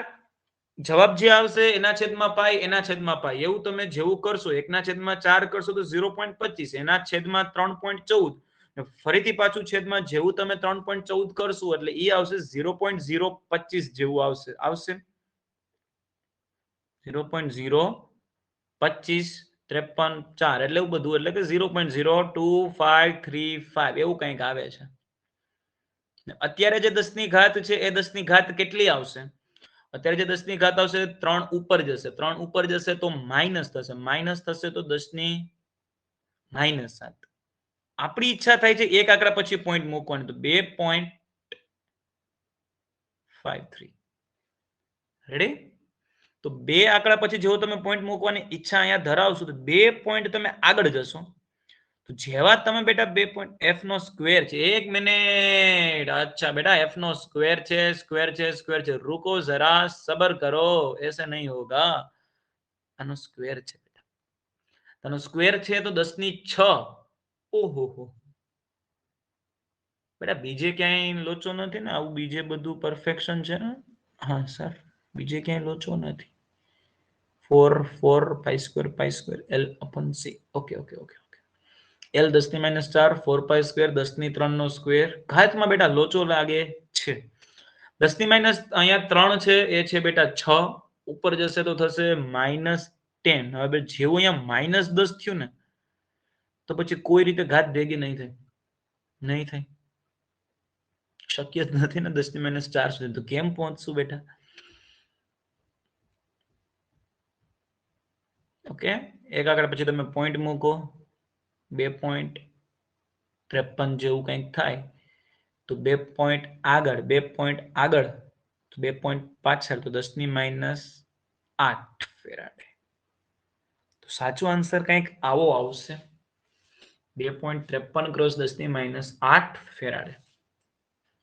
જવાબ જે આવશે એના છેદમાં પાઈ, એના છેદમાં પાઈ. એવું તમે જેવું કરશો 1/4 કરશો તો 0.25, એના છેદમાં 3.14, ફરીથી પાછું છેદમાં જેવું તમે 3.14 કરશો એટલે એ આવશે 0.025 જેવું આવશે. આવશે 0.025 53 એટલે એવું બધું, એટલે કે 0.02535 એવું કંઈક આવે છે. અત્યારે જે 10 ની ઘાત છે એ 10 ની ઘાત કેટલી આવશે? અત્યારે જે 10 ની ઘાત આવશે 3 ઉપર જશે. 3 ઉપર જશે તો માઇનસ થશે. માઇનસ થશે તો 10⁻⁷. આપણી ઈચ્છા થાય છે એક આંકડા પછી પોઈન્ટ મૂકવાની, તો 2.53. રેડી? તો બે આંકડા પછી જેવો તમે પોઈન્ટ મૂકવાની ઈચ્છા અહીંયા ધરાવશો તો 2 પોઈન્ટ તમે આગળ જશો. તો જેવા તમે બેટા 2 પોઈન્ટ એફ નો સ્ક્વેર છે. 1 મિનિટ. અચ્છા બેટા, એફ નો સ્ક્વેર છે, સ્ક્વેર છે, સ્ક્વેર છે. रुको जरा, सबर करो, ऐसे नहीं होगा. આનો સ્ક્વેર છે બેટા. આનો સ્ક્વેર છે તો 10⁶. ઓહો હો બેટા, બીજે ક્યાંય લોચો નથી ને? આવું બીજે બધું પરફેક્શન છે ને? હા સર, બીજે ક્યાંય લોચો નથી. 4 π² L upon C. Okay okay okay okay. L 10⁻⁴, 4 π² 10⁻³ નો સ્ક્વેર. ઘાતમાં બેટા લોચો લાગે છે. 10⁻, અહીંયા 3 છે, એ છે બેટા 6. ઉપર જશે તો થશે -10. હવે જેવું અહીંયા -10 થયું ને તો પછી કોઈ રીતે ઘાત ભેગી નહીં થાય. નહીં થાય, શક્ય જ નથી ને 10⁻⁴ સુધી. તો કેમ પહોંચશું બેટા? ઓકે, એક આંકડા પછી તમે પોઈન્ટ મૂકો. 2 પોઈન્ટ 53 જેવું કંઈક થાય તો 2 પોઈન્ટ આગળ 2 પોઈન્ટ આગળ તો 2 પોઈન્ટ પાછળ તો 10 ની -8 ફેરાડે. તો સાચો આન્સર કંઈક આવો આવશે 2.53 ક્રોસ 10 ની -8 ફેરાડે.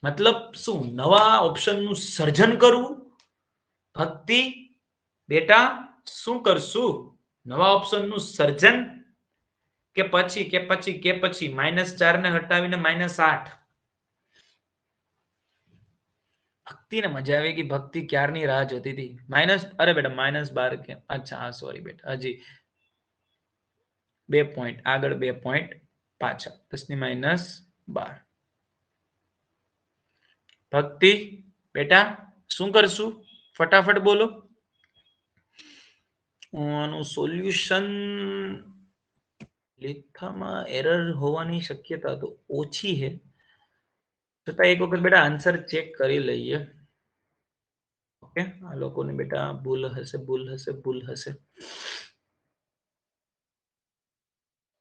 મતલબ શું નવા ઓપ્શનનું સર્જન કરવું ભક્તિ બેટા શું કરશું નવા ઓપ્શનનું સર્જન કે પછી -4 ને હટાવીને -8. ભક્તિ ને મજા આવી ગઈ ભક્તિ ક્યારની રાહ જોતી હતી અરે બેટા -12 કે અચ્છા હા સોરી બેટા હજી 2 પોઈન્ટ આગળ 2 પોઈન્ટ પાછળ 10 ની -12. ભક્તિ બેટા શું કરશું ફટાફટ બોલો. આનું સોલ્યુશન લેખામાં એરર હોવાની શક્યતા તો ઓછી છે છતાં એક વખત બેટા આન્સર ચેક કરી લઈએ. ઓકે આ લોકોને બેટા ભૂલ હશે.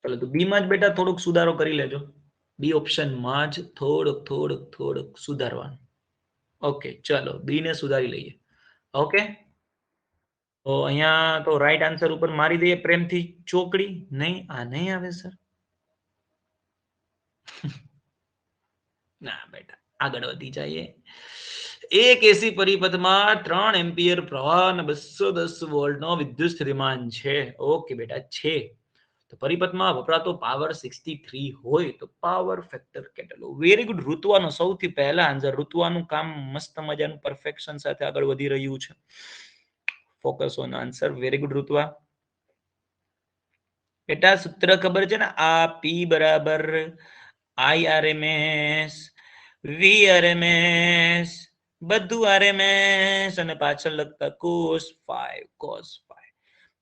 ચલો તો બી માં જ બેટા થોડુંક સુધારો કરી લેજો. બી ઓપ્શનમાં જ થોડુંક સુધારવાનું. ઓકે ચલો બી ને સુધારી લઈએ. ઓકે તો અહીંયા તો રાઈટ આન્સર ઉપર મારી દઈએ પ્રેમથી ચોકડી. નહીં આ નહીં આવે સર. ના બેટા આગળ વધી જઈએ. એક એસી પરિપથમાં 3 એમ્પિયર પ્રવાહ અને 210 વોલ્ટનો વિદ્યુત સ્થિતિમાન છે. ઓકે બેટા છે તો પરિપથમાં વપરાતો પાવર 63 હોય તો પાવર ફેક્ટર કેટલો. Very good. ઋતુઆનો સૌથી પહેલા આન્સર. ઋતુઆનું કામ મસ્ત મજાનું પરફેક્શન સાથે આગળ વધી રહ્યું છે. Focus on answer. Very good Ritua. બેટા સૂત્ર ખબર છે ને આ પી બરાબર IRMS VRMS બધું RMS અને પાછળ લખતા cos 5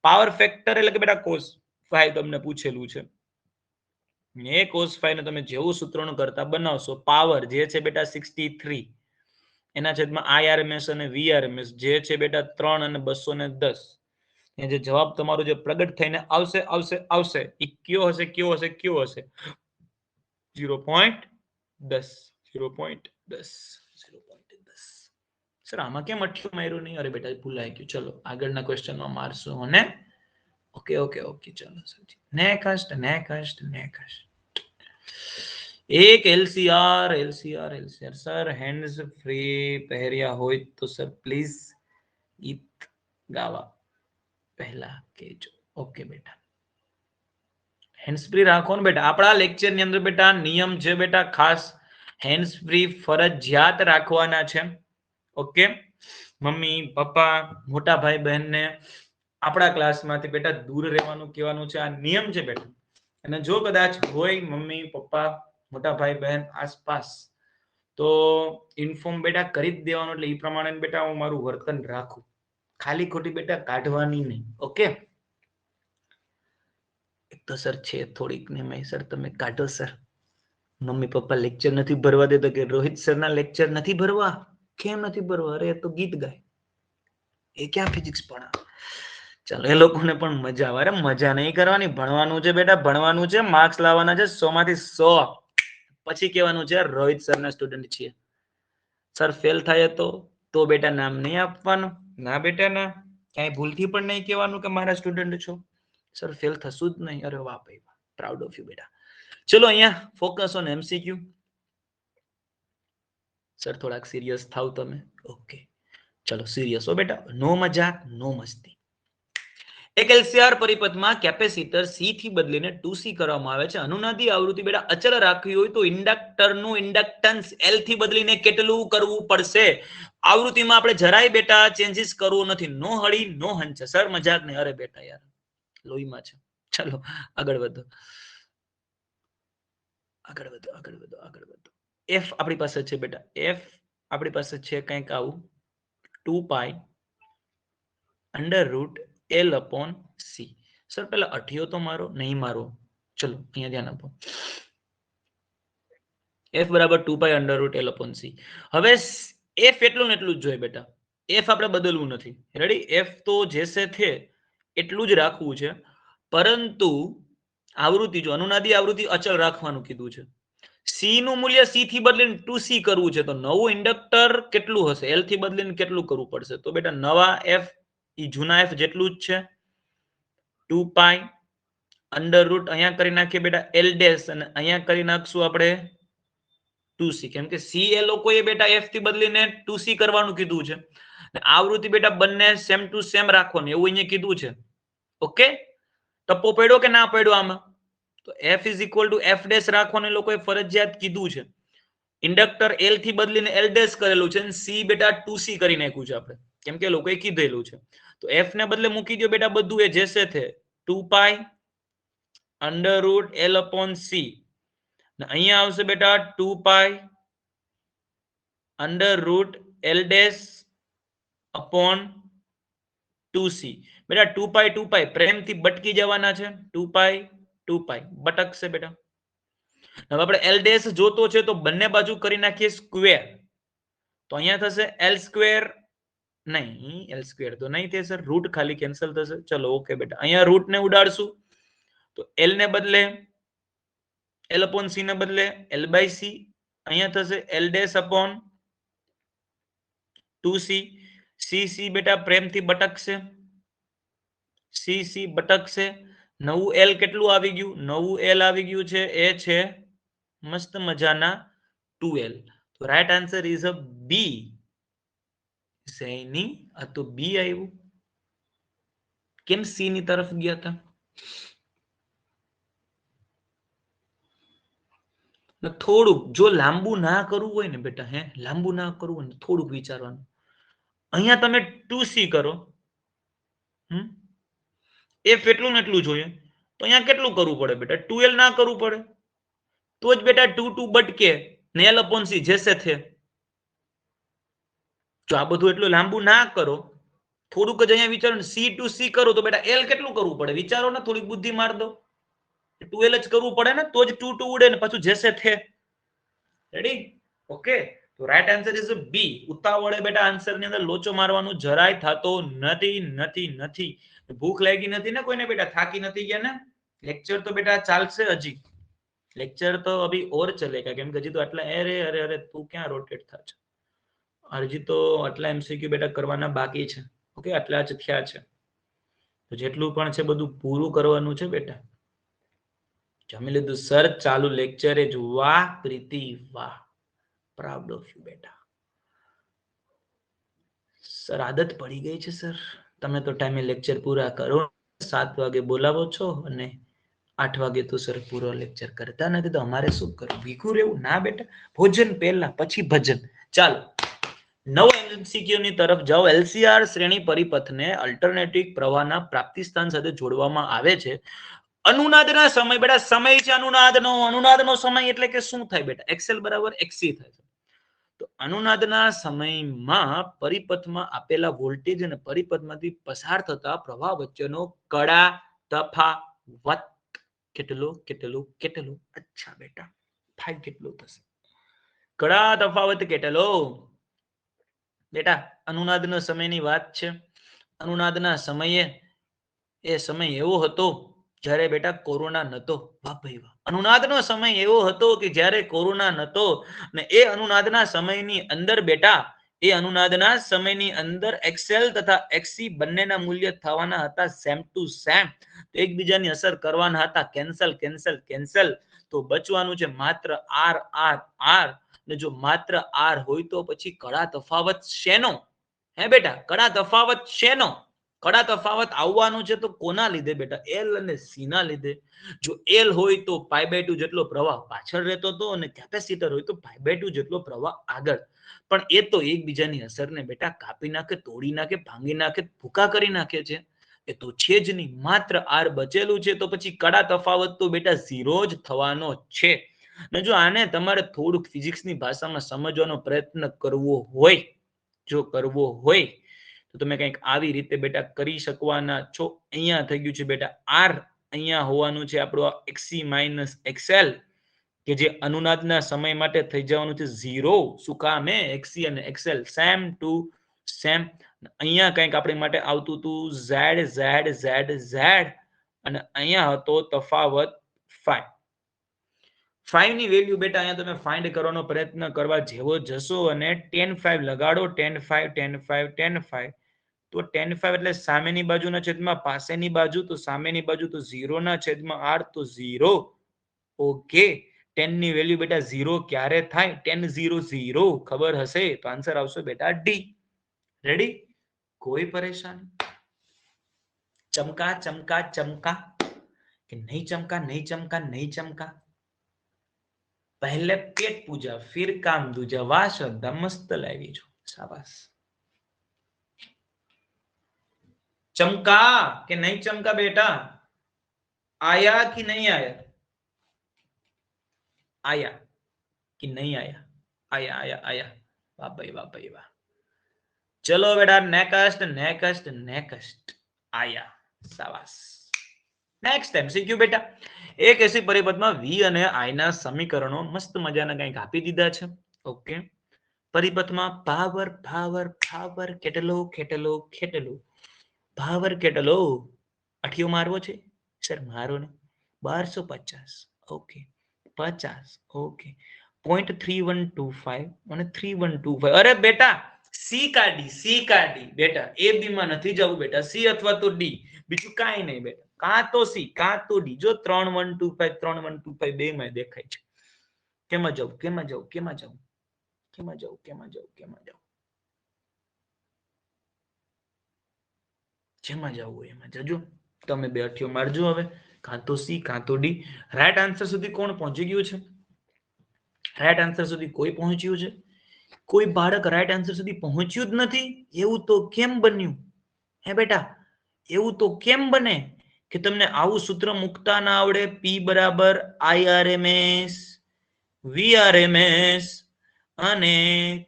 પાવર ફેક્ટર એટલે કે બેટા cos 5 તમને પૂછેલું છે. એ cos 5 ને તમે જેવું સૂત્રનું કરતા બનાવશો પાવર જે છે બેટા 63 એના છેદમાં IRMS અને VRMS જે છે બેટા 3 અને 210 એ જે જવાબ તમારો જે પ્રગટ થઈને આવશે એ કયો હશે 0.10 સર આમાં કેમ અઠ્યું માર્યું નહીં. અરે બેટા ભૂલાઈ ગયું. ચલો આગળના ક્વેશ્ચનમાં મારશું અને ઓકે ચલો નેક્સ્ટ એક LCR સર હેન્ડ્સ ફ્રી પહેર્યા હોય તો સર પ્લીઝ ગીત ગાવા પહેલા કહેજો. ઓકે બેટા હેન્ડ્સ ફ્રી રાખો ને બેટા. આપણા લેક્ચર ની અંદર બેટા નિયમ છે બેટા ખાસ હેન્ડ્સ ફ્રી ફરજિયાત રાખવાના છે. ઓકે મમ્મી પપ્પા મોટા ભાઈ બહેનને આપણા ક્લાસમાંથી બેટા દૂર રહેવાનું કહેવાનું છે. આ નિયમ છે બેટા. અને જો કદાચ હોય મમ્મી પપ્પા મોટા ભાઈ બહેન આસપાસ તો ઇન્ફોર્મ બેટા કરી જ દેવાનું. એટલે એ પ્રમાણે બેટા હું મારું વર્તન રાખું. ખાલી ખોટી બેટા કાઢવાની નહીં. ઓકે એક તો સર છે થોડીક ને મેં સર તમે કાઢો સર. મમ્મી પપ્પા લેક્ચર નથી ભરવા દેતો કે રોહિત સર ના લેક્ચર નથી ભરવા. કેમ નથી ભરવા? અરે તો ગીત ગાય એ ક્યાં ફિઝિક્સ ભણા. ચાલો એ લોકોને પણ મજા આવે. અરે મજા નહીં કરવાની. ભણવાનું છે બેટા ભણવાનું છે. માર્ક્સ લાવવાના છે 100 માંથી 100. પછી કહેવાનું છે રોહિત સર ના સ્ટુડન્ટ છીએ. સર ફેલ થાય તો બેટા નામ નહીં આપવાનું. ના બેટા ના ક્યાંય ભૂલથી પણ નહીં કહેવાનું કે મારા સ્ટુડન્ટ છો. સર ફેલ થશું જ નહીં. અરે વાહ ભાઈ વાહ. પ્રાઉડ ઓફ યુ બેટા. ચલો અહીંયા ફોકસ ઓન MCQ. સર થોડાક સિરિયસ થાવ તમે. ઓકે ચલો સિરિયસ હો બેટા. નો મજાક નો મસ્તી. એક LCR પરિપથમાં કેપેસિટર C થી બદલીને 2C કરવામાં આવે છે. અનુનાદી આવૃત્તિ બેટા અચળ રાખવી હોય તો ઇન્ડક્ટરનું ઇન્ડક્ટન્સ L થી બદલીને કેટલું કરવું પડશે? આવૃત્તિમાં આપણે જરાય બેટા ચેન્જીસ કરવું નથી. નો હળી નો હંચ. સર મજાક નહીં. અરે બેટા યાર લોહીમાં છે. ચલો આગળ વધો. F આપણી પાસે છે બેટા. F આપણી પાસે છે કંઈક આવું 2 pi √L/C. સર પેલા અઠિયો તો મારો નહીં મારો. ચલો અહીંયા ધ્યાન આપો. F બરાબર 2 pi √L/C. હવે F એટલું ને એટલું જ જોઈએ બેટા. F આપણે બદલવું નથી. રેડી? F તો જેસે થે એટલું જ રાખવું છે. પરંતુ આવૃત્તિ જો અનુનાદી આવૃત્તિ અચળ રાખવાનું કીધું છે. સી નું મૂલ્ય સી થી બદલીને 2c કરવું છે તો નવું ઇન્ડક્ટર કેટલું હશે? એલ થી બદલીને કેટલું કરવું પડશે? તો બેટા નવા એફ ઈ જૂના એફ જેટલું જ છે 2 પાઈ અંડર રૂટ અહીંયા કરી નાખીએ બેટા એલ ડેશ અને અહીંયા કરી નાખશું આપણે 2c કેમ કે સી એ લોકોએ બેટા એફ થી બદલીને 2c કરવાનું કીધું છે આવૃત્તિ બેટા બંને સેમ ટુ સેમ રાખવાની એવું અહીંયા કીધું છે. ઓકે ટપ્પો પડ્યો કે ના પડ્યો આમાં? તો f is equal to f dash રાખવાનું લોકોએ ફરજિયાત કીધું છે. ઇન્ડક્ટર એલ થી બદલીને એલ ડેશ કરેલું છે સી બેટા 2c કરી નાખ્યું છે આપણે કેમ કે લોકોએ કીધેલું છે. તો એફ ને બદલે મૂકી દો બેટા બધું એ જેસે થે 2 pi under root L upon C અહીંયા આવશે બેટા 2 pi under root L dash upon 2c બેટા 2 પાઈ પ્રેમથી બટકી જવાના છે 2 પાઈ બટકશે બેટા. હવે આપણે એલ ડેશ જોતો છે તો બંને બાજુ કરી નાખીએ સ્ક્વેર તો અહીંયા થશે એલ સ્ક્વેર નહીં એલ સ્ક્વેર તો નહીં થશે રૂટ ખાલી કેન્સલ થશે. ચલો ઓકે બેટા અહીંયા રૂટ ને ઉડાડશું તો એલ ને બદલે એલ અપોન સી ને બદલે એલ બાય સી અહીંયા થશે L dash upon 2c C બેટા પ્રેમથી બટકશે સી બટકશે. નવું એલ કેટલું આવી ગયું? નવું એલ આવી ગયું છે એ છે મસ્ત મજાના 2l. તો રાઈટ આન્સર ઇઝ અ બી. સેની આ તો બી આવ્યું. કેમ સી ની તરફ ગયા હતા? થોડુંક જો લાંબુ ના કરવું હોય ને બેટા લાંબુ ના કરવું હોય ને થોડુંક વિચારવાનું. અહીંયા તમે 2c કરો એફ એટલું ને એટલું જોઈએ તો અહીંયા કેટલું કરવું પડે બેટા 2l ના કરવું પડે તો જ બેટા 2 બટકે ને એલ અપોન સી જેસે થે. જો આ બધું એટલું લાંબુ ના કરો થોડુંક જ અહીંયા વિચારો સી ટુ સી કરો તો બેટા એલ કેટલું કરવું પડે વિચારો ને થોડીક બુદ્ધિ માર દો 2l જ કરવું પડે ને તો જ 2 ઉડે ને પાછું જેસે થે. રેડી? ઓકે તો રાઈટ આન્સર ઇઝ બી. ઉતાવળે બેટા આન્સર ની અંદર લોચો મારવાનું જરાય થતો નથી. ભૂખ લાગી નથી ને કોઈને બેટા? થાકી નથી ગયા ને? લેક્ચર તો બેટા ચાલશે હજી. લેક્ચર તો અભી ઓર ચલેગા કેમ કે હજી તો આટલા અરે તું ક્યાં રોટેટ થા છે? હજી તો આટલા એમસીક્યુ બેટા કરવાના બાકી છે. ઓકે આટલા જ થયા છે તો જેટલું પણ છે બધું પૂરું કરવાનું છે બેટા. જમી લીધું સર? ચાલુ લેક્ચરે જ વાહ પ્રીતિ વાહ, પ્રાઉડ ઓફ યુ બેટા. સર આદત પડી ગઈ છે સર, તમે તો ટાઈમે લેક્ચર પૂરા કરો, 7 વાગે બોલાવો છો અને 8 વાગે તો સર પૂરો લેક્ચર કરતા નથી તો અમારે શું કરવું? ભીખું રહેવું? ના બેટા, ભોજન પહેલા પછી ભજન. ચાલો નવા એમસીક્યુ ની તરફ જાઓ. એલસીઆર શ્રેણી પરિપથને અલ્ટરનેટિવ પ્રવાહના પ્રાપ્તિ સ્થાન સાથે જોડવામાં આવે છે. અનુનાદના સમય બેટા સમય છે અનુનાદનો સમય એટલે કે શું થાય બેટા? એક્સએલ બરાબર એક્સી થાય છે. તો અનુનાદના સમયમાં પરિપથમાં આપેલા વોલ્ટેજ અને પરિપથમાંથી પસાર થતા પ્રવાહ વચ્ચેનો કડા તફાવત કેટલો? અચ્છા બેટા થાય કેટલો થશે? કડા તફાવત કેટલો બેટા? અનુનાદના સમયની વાત છે. અનુનાદના સમયે એ સમય એવો હતો જ્યારે બેટા કોરોના નતો. વાહ ભાઈ વાહ. અનુનાદનો સમય એવો હતો કે જ્યારે કોરોના નતો ને એ અનુનાદના સમયની અંદર બેટા એક્સએલ તથા એક્સી બંનેના મૂલ્ય થવાના હતા સેમ ટુ સેમ. એકબીજાની અસર કરવાના હતા. કેન્સલ તો બચવાનું છે માત્ર આર આર આર. ને જો માત્ર આર હોય તો પછી કડા તફાવત શેનો? બેટા કડા તફાવત શેનો? કડા તફાવત આવવાનું છે તો કોના લીધે બેટા? એલ અને સી ના લીધે. જો એલ હોય તો π/2 જેટલો પ્રવાહ પાછળ રહેતો હતો અને કેપેસિટર હોય તો π/2 જેટલો પ્રવાહ આગળ. પણ એ તો એકબીજાની અસરને બેટા કાપી નાખે, તોડી નાખે, ભાંગી નાખે, ભૂકા કરી નાખે છે. એ તો છે જ નહીં. માત્ર આર બચેલું છે તો પછી કડા તફાવત તો બેટા 0 જ થવાનો છે. ને જો આને તમારે થોડુંક ફિઝિક્સની ભાષામાં સમજવાનો પ્રયત્ન કરવો હોય તો તમે કંઈક આવી રીતે બેટા કરી શકવાના છો. અહીંયા થઈ ગયું છે બેટા આર, અહીંયા હોવાનું છે આપણો એક્સી માઇનસ એક્સએલ કે જે અનુનાદના સમય માટે થઈ જવાનું છે 0. શું કામ? એક્સી અને એક્સએલ સેમ ટુ સેમ. અહીંયા કંઈક આપણી માટે આવતું હતું ઝેડ અને અહીંયા હતો તફાવત 5. 5 ની વેલ્યુ બેટા અહીંયા તમે ફાઇન્ડ કરવાનો પ્રયત્ન કરવા જેવો જશો અને 10 5 લગાડો 10 5 10 5 10 5 તો 10 5 એટલે સામેની બાજુના છેદમાં પાસેની બાજુ તો સામેની બાજુ તો 0 ના છેદમાં r તો 0 ઓકે 10 ની વેલ્યુ બેટા 0 ક્યારે થાય 10 0 0 ખબર હશે તો આન્સર આવશે બેટા ડી રેડી કોઈ પરેશાની चमका चमका चमका कि नहीं चमका नहीं चमका नहीं चमका पहले पेट पूजा फिर काम दूजा वाह श्रद्धा मस्त लावी छो शाबाश चमका कि नहीं चमका बेटा आया कि नहीं आया आया कि नहीं आया आया आया आया वाह भाई वाह चलो बेटा नेक्स्ट नेक्स्ट नेक्स्ट आया शाबाश नेक्स्ट एमसीक्यू बेटा एक ऐसी परिपथ में v અને i ના સમીકરણો મસ્ત મજાના કંઈક આપી દીધા છે ઓકે પરિપથમાં પાવર પાવર પાવર કેટલો કેટલો કેટલો પાવર કેટલો અઠિયો મારવો છે સર મારો ને 1250 ઓકે 50 ઓકે 0.3125 અને 3125 અરે બેટા સી કાઢી બેટા એ બી માં નથી જવું બેટા સી અથવા તો ડી બીજું કાઈ નહીં બેટા કાં તો સી કાં તો ડી જો 3125 બે માં દેખાય છે કેમાં જવું કેમાં જવું કેમાં જવું કેમાં જવું કેમાં જવું કેમાં જવું જેમાં જવું એમાં જજો તમે બે અઠિયો મારજો હવે કાં તો સી કાં તો ડી રાઈટ આન્સર સુધી કોણ પહોંચી ગયું છે રાઈટ આન્સર સુધી કોઈ પહોંચ્યું છે કોઈ બાળક રાઈટ આન્સર સુધી પહોંચ્યું જ નથી એવું તો કેમ બન્યું હે બેટા એવું તો કેમ બને કે તમને આવું સૂત્ર મૂકતા ના આવડે p બરાબર IRMS VRMS અને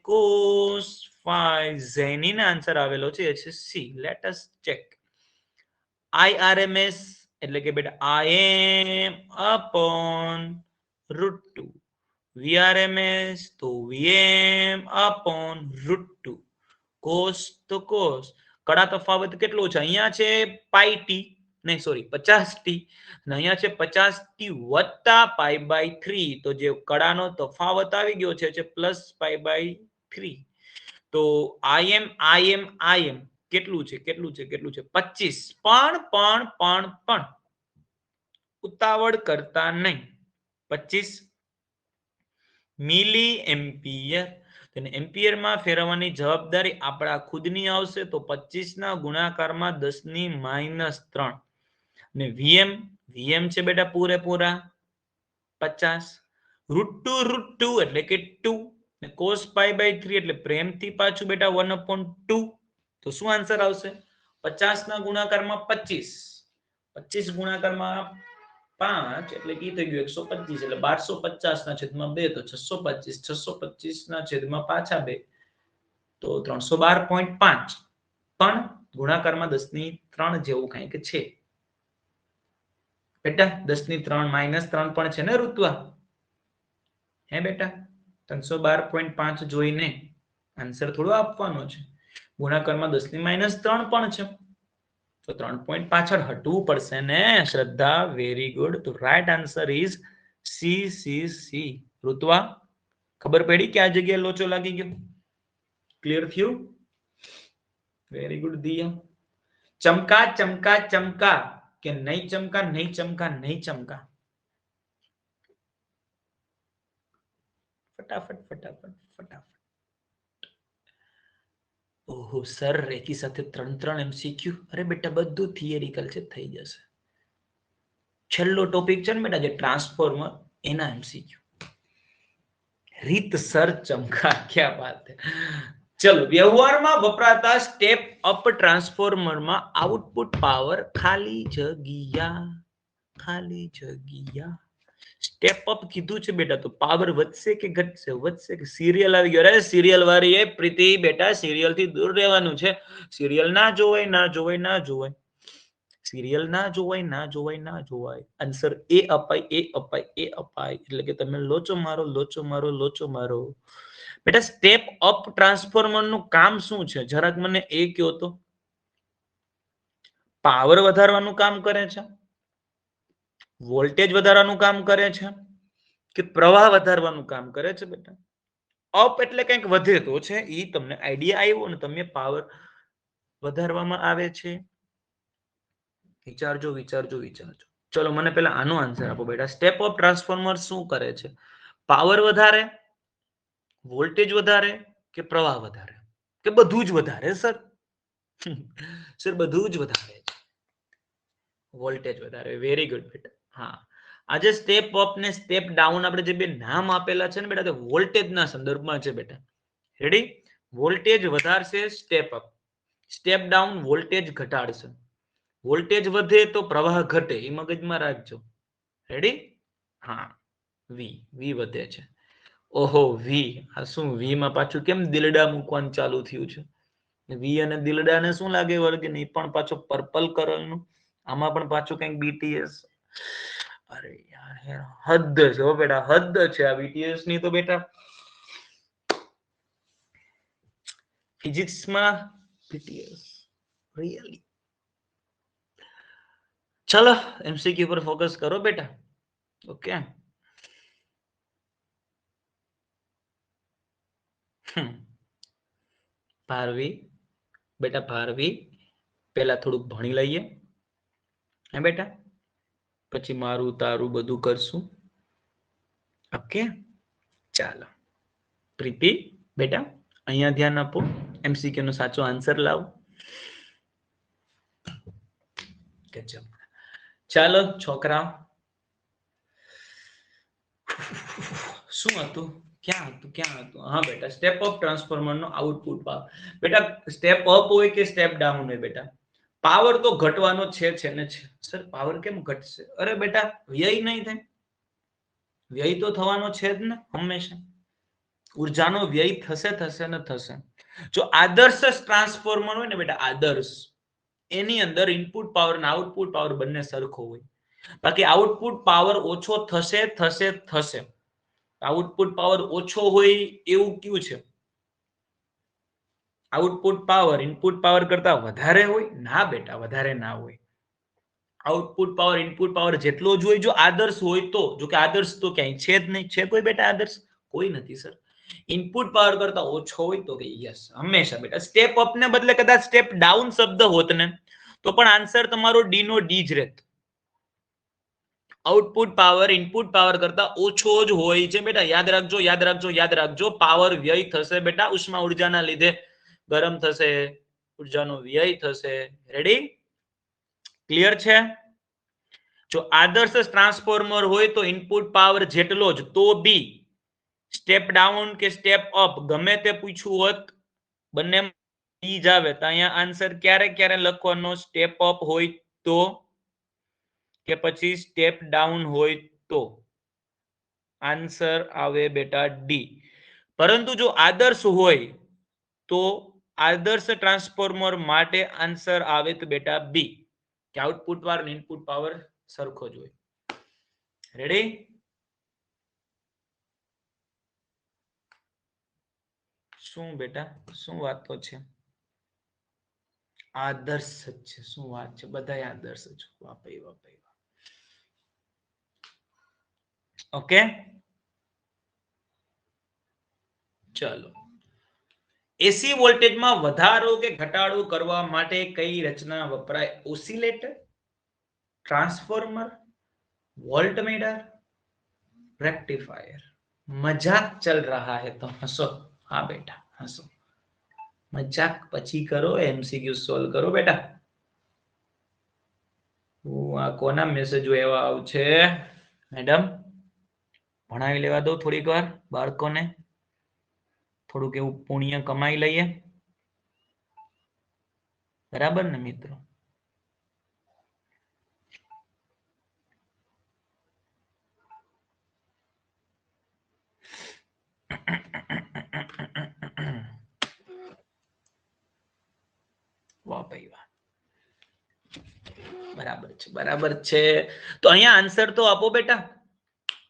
cos phi જેની ના આન્સર આવેલો છે એ છે C let us check IRMS એટલે કે બેટા IM upon √2 VRMS તો VM upon √2 cos તો cos કડા તફાવત કેટલો છે અહીંયા છે પાઈ ટી નહીં સોરી 50t અને અહીંયા છે 50t વત્તા પાઈ બાય 3 તો જે કડાનો તફાવત આવી ગયો છે પ્લસ પાઈ બાય 3 તો IM કેટલું છે 25 પણ ઉતાવળ કરતા નહીં 25 મિલી એમ્પિયર તેને એમ્પિયર માં ફેરવવાની જવાબદારી આપણા ખુદની આવશે તો 25 ના ગુણાકારમાં 10 ની -3 અને VM છે બેટા પૂરેપૂરા 50 √2 એટલે કે 2 ને cos pi by 3 એટલે પ્રેમથી પાછું બેટા 1/2 તો શું આન્સર આવશે 50 ના ગુણાકારમાં 25 ગુણાકારમાં 5 એટલે કે થઈ ગયું 125 એટલે 1250 ના છેદમાં 2 તો 625 ના છેદમાં પાછા 2 તો 312.5 પણ ગુણાકારમાં 10 ની 3 જેવું કંઈક છે બેટા 10 ની 3 -3 પણ છે ને ઋત્વા હે બેટા 312.5 જોઈને આન્સર થોડો આપવાનો છે ગુણાકારમાં 10 ની -3 પણ છે તો 3 પોઈન્ટ પાછળ હટવું પડશે ને શ્રદ્ધા વેરી ગુડ તો રાઈટ આન્સર ઇઝ સી ઋત્વા ખબર પડી કે આ જગ્યાએ લોચો લાગી ગયો ક્લિયર થયું વેરી ગુડ દિયા ચમકા ચમકા ચમકા કે નહીં ચમકા નહીં ચમકા નહીં ચમકા ફટાફટ ઓહો સર એકી સાથે 3 MCQ અરે બેટા બધું થિયરિકલ છે થઈ જશે છેલ્લો ટોપિક છે ને બેટા જે ટ્રાન્સફોર્મર એના MCQ રીત સર ચમકા ક્યાં વાત હે ચલો વ્યવહારમાં વપરાતા સ્ટેપ અપ ટ્રાન્સફોર્મરમાં આઉટપુટ પાવર ખાલી જગ્યા સ્ટેપ અપ કીધું છે બેટા તો પાવર વધશે કે ઘટશે કે સિરિયલ આવી ગયો અરે સિરિયલ વાળી એ પ્રીતિ બેટા સિરિયલ થી દૂર રહેવાનું છે સિરિયલ ના જોવાય સિરિયલ ના જોવાય આન્સર એ અપાય એટલે કે તમે લોચો મારો બેટા સ્ટેપ અપ ટ્રાન્સફોર્મર નું કામ શું છે જરાક મને એ કહો તો પાવર વધારવાનું કામ કરે છે વોલ્ટેજ વધારવાનું કામ કરે છે કે પ્રવાહ વધારવાનું કામ કરે છે બેટા. અપ એટલે કંઈક વધે તો છે, ઈ તમને આઈડિયા આવ્યો ને તમે પાવર વધારવામાં આવે છે. વિચારજો વિચારજો વિચારજો. ચલો મને પેલા આનો આન્સર આપો બેટા. સ્ટેપ અપ ટ્રાન્સફોર્મર શું કરે છે? પાવર વધારે, વોલ્ટેજ વધારે કે પ્રવાહ વધારે કે બધું જ વધારે સર? સર બધું જ વધારે છે. વોલ્ટેજ વધારે. વેરી ગુડ બેટા. હા, આજે સ્ટેપ અપ ને સ્ટેપ ડાઉન આપણે જે બે નામ આપેલા છે ને બેટા, તે વોલ્ટેજના સંદર્ભમાં છે બેટા. રેડી? વોલ્ટેજ વધારશે step up, step down voltage ઘટાડશે. વોલ્ટેજ વધે તો પ્રવાહ ઘટે, એ મગજમાં રાખજો. રેડી? હા, વી વધે છે. ઓહો, વી આ શું? વી માં પાછું કેમ દિલડા મૂકવાનું ચાલુ થયું છે? વી અને દિલડાને શું લાગે વર્ગ? નહીં પણ પાછો પર્પલ કલર નું, આમાં પણ પાછું કંઈક બીટીએસ. અરે યાર, હદ છે હો બેટા, હદ છે આ બીટીએસ ની તો બેટા. ફિઝિક્સમાં બીટીએસ રિયલી. ચલો એમસીક્યુ પર ફોકસ કરો બેટા. ઓકે. ભારવી બેટા, ભારવી પેલા થોડુંક ભણી લઈએ હે બેટા, પછી મારું તારું બધું કરશું. ઓકે, ચાલો. પ્રીતિ બેટા અહીંયા ધ્યાન આપો, એમસીક્યુ નો સાચો આન્સર લાવો. ચાલો છોકરા, શું હતું? ક્યાં હતું? ક્યાં હતું? હા બેટા, સ્ટેપ અપ ટ્રાન્સફોર્મર નો આઉટપુટ પાવર. બેટા સ્ટેપ અપ હોય કે સ્ટેપ ડાઉન હોય બેટા, પાવર તો ઘટવાનો છે ને છે. સર પાવર કેમ ઘટશે? અરે બેટા વ્યય નહીં થાય, વ્યય તો થવાનો છે જ ને હંમેશા. ઉર્જાનો વ્યય થશે થશે ને થશે. જો આદર્શ ટ્રાન્સફોર્મર હોય ને બેટા, આદર્શ, એની અંદર ઇનપુટ પાવર અને આઉટપુટ પાવર બંને સરખો હોય. બાકી આઉટપુટ પાવર ઓછો થશે થશે થશે. આઉટપુટ પાવર ઓછો હોય એવું કયું છે? આઉટપુટ પાવર ઇનપુટ પાવર કરતા વધારે હોય? ના બેટા, વધારે ના હોય. આઉટપુટ પાવર ઇનપુટ પાવર જેટલો જ હોય, જો આદર્શ હોય તો. જો કે આદર્શ તો ક્યાંય છે જ નહીં. છે કોઈ બેટા આદર્શ? કોઈ નથી સર. ઇનપુટ પાવર કરતા ઓછો હોય તો કે યસ, હંમેશા બેટા. સ્ટેપ અપ ને બદલે કદાચ સ્ટેપ ડાઉન શબ્દ હોત ને તો પણ આન્સર તમારો ડી નો ડી જ રહેત. આઉટપુટ પાવર ઇનપુટ પાવર કરતા ઓછો જ હોય છે બેટા. યાદ રાખજો, યાદ રાખજો, યાદ રાખજો. પાવર વ્યય થશે બેટા, ઉષ્મા ઉર્જાના લીધે ગરમ થશે, ઉર્જાનો વ્યય થશે. રેડી? ક્લિયર છે? જો આદર્શ ટ્રાન્સફોર્મર હોય તો ઇનપુટ પાવર જેટલો જ, તો બી સ્ટેપ ડાઉન કે સ્ટેપ અપ ગમે તે પૂછ્યું હોત, બંને ઈ જ આવે. તો અહીંયા આન્સર ક્યારે ક્યારે લખવાનો? સ્ટેપ અપ હોય તો કે પછી સ્ટેપ ડાઉન હોય તો. આન્સર આવે બેટા ડી. પરંતુ જો આદર્શ હોય તો આદર્શ ટ્રાન્સફોર્મર માટે આન્સર આવે તો બેટા બી, કે આઉટપુટ પાવર અને ઇનપુટ પાવર સરખો જ હોય. રેડી? શું બેટા, શું વાતો છે? આદર્શ છે, શું વાત છે? બધા આદર્શ છે. વાપઈ વાપઈ. ઓકે, ચલો. એસી વોલ્ટેજમાં વધારો કે ઘટાડો કરવા માટે કઈ રચના વપરાય? Oscillator, transformer, voltmeter, rectifier. मजाक चल रहा है तो हंसो. हाँ बेटा हंसो. મજાક પછી કરો, એમસીક્યુ સોલ્વ કરો બેટા. આ કોના મેસેજો એવા આવશે મેડમ? ભણાવી લેવા દો થોડીક વાર બાળકોને, થોડુંક એવું પુણ્ય કમાઈ લઈએ. બરાબર ને મિત્રો? વાહ ભાઈ વાહ, બરાબર છે, બરાબર છે. તો અહીંયા આન્સર તો આપો બેટા.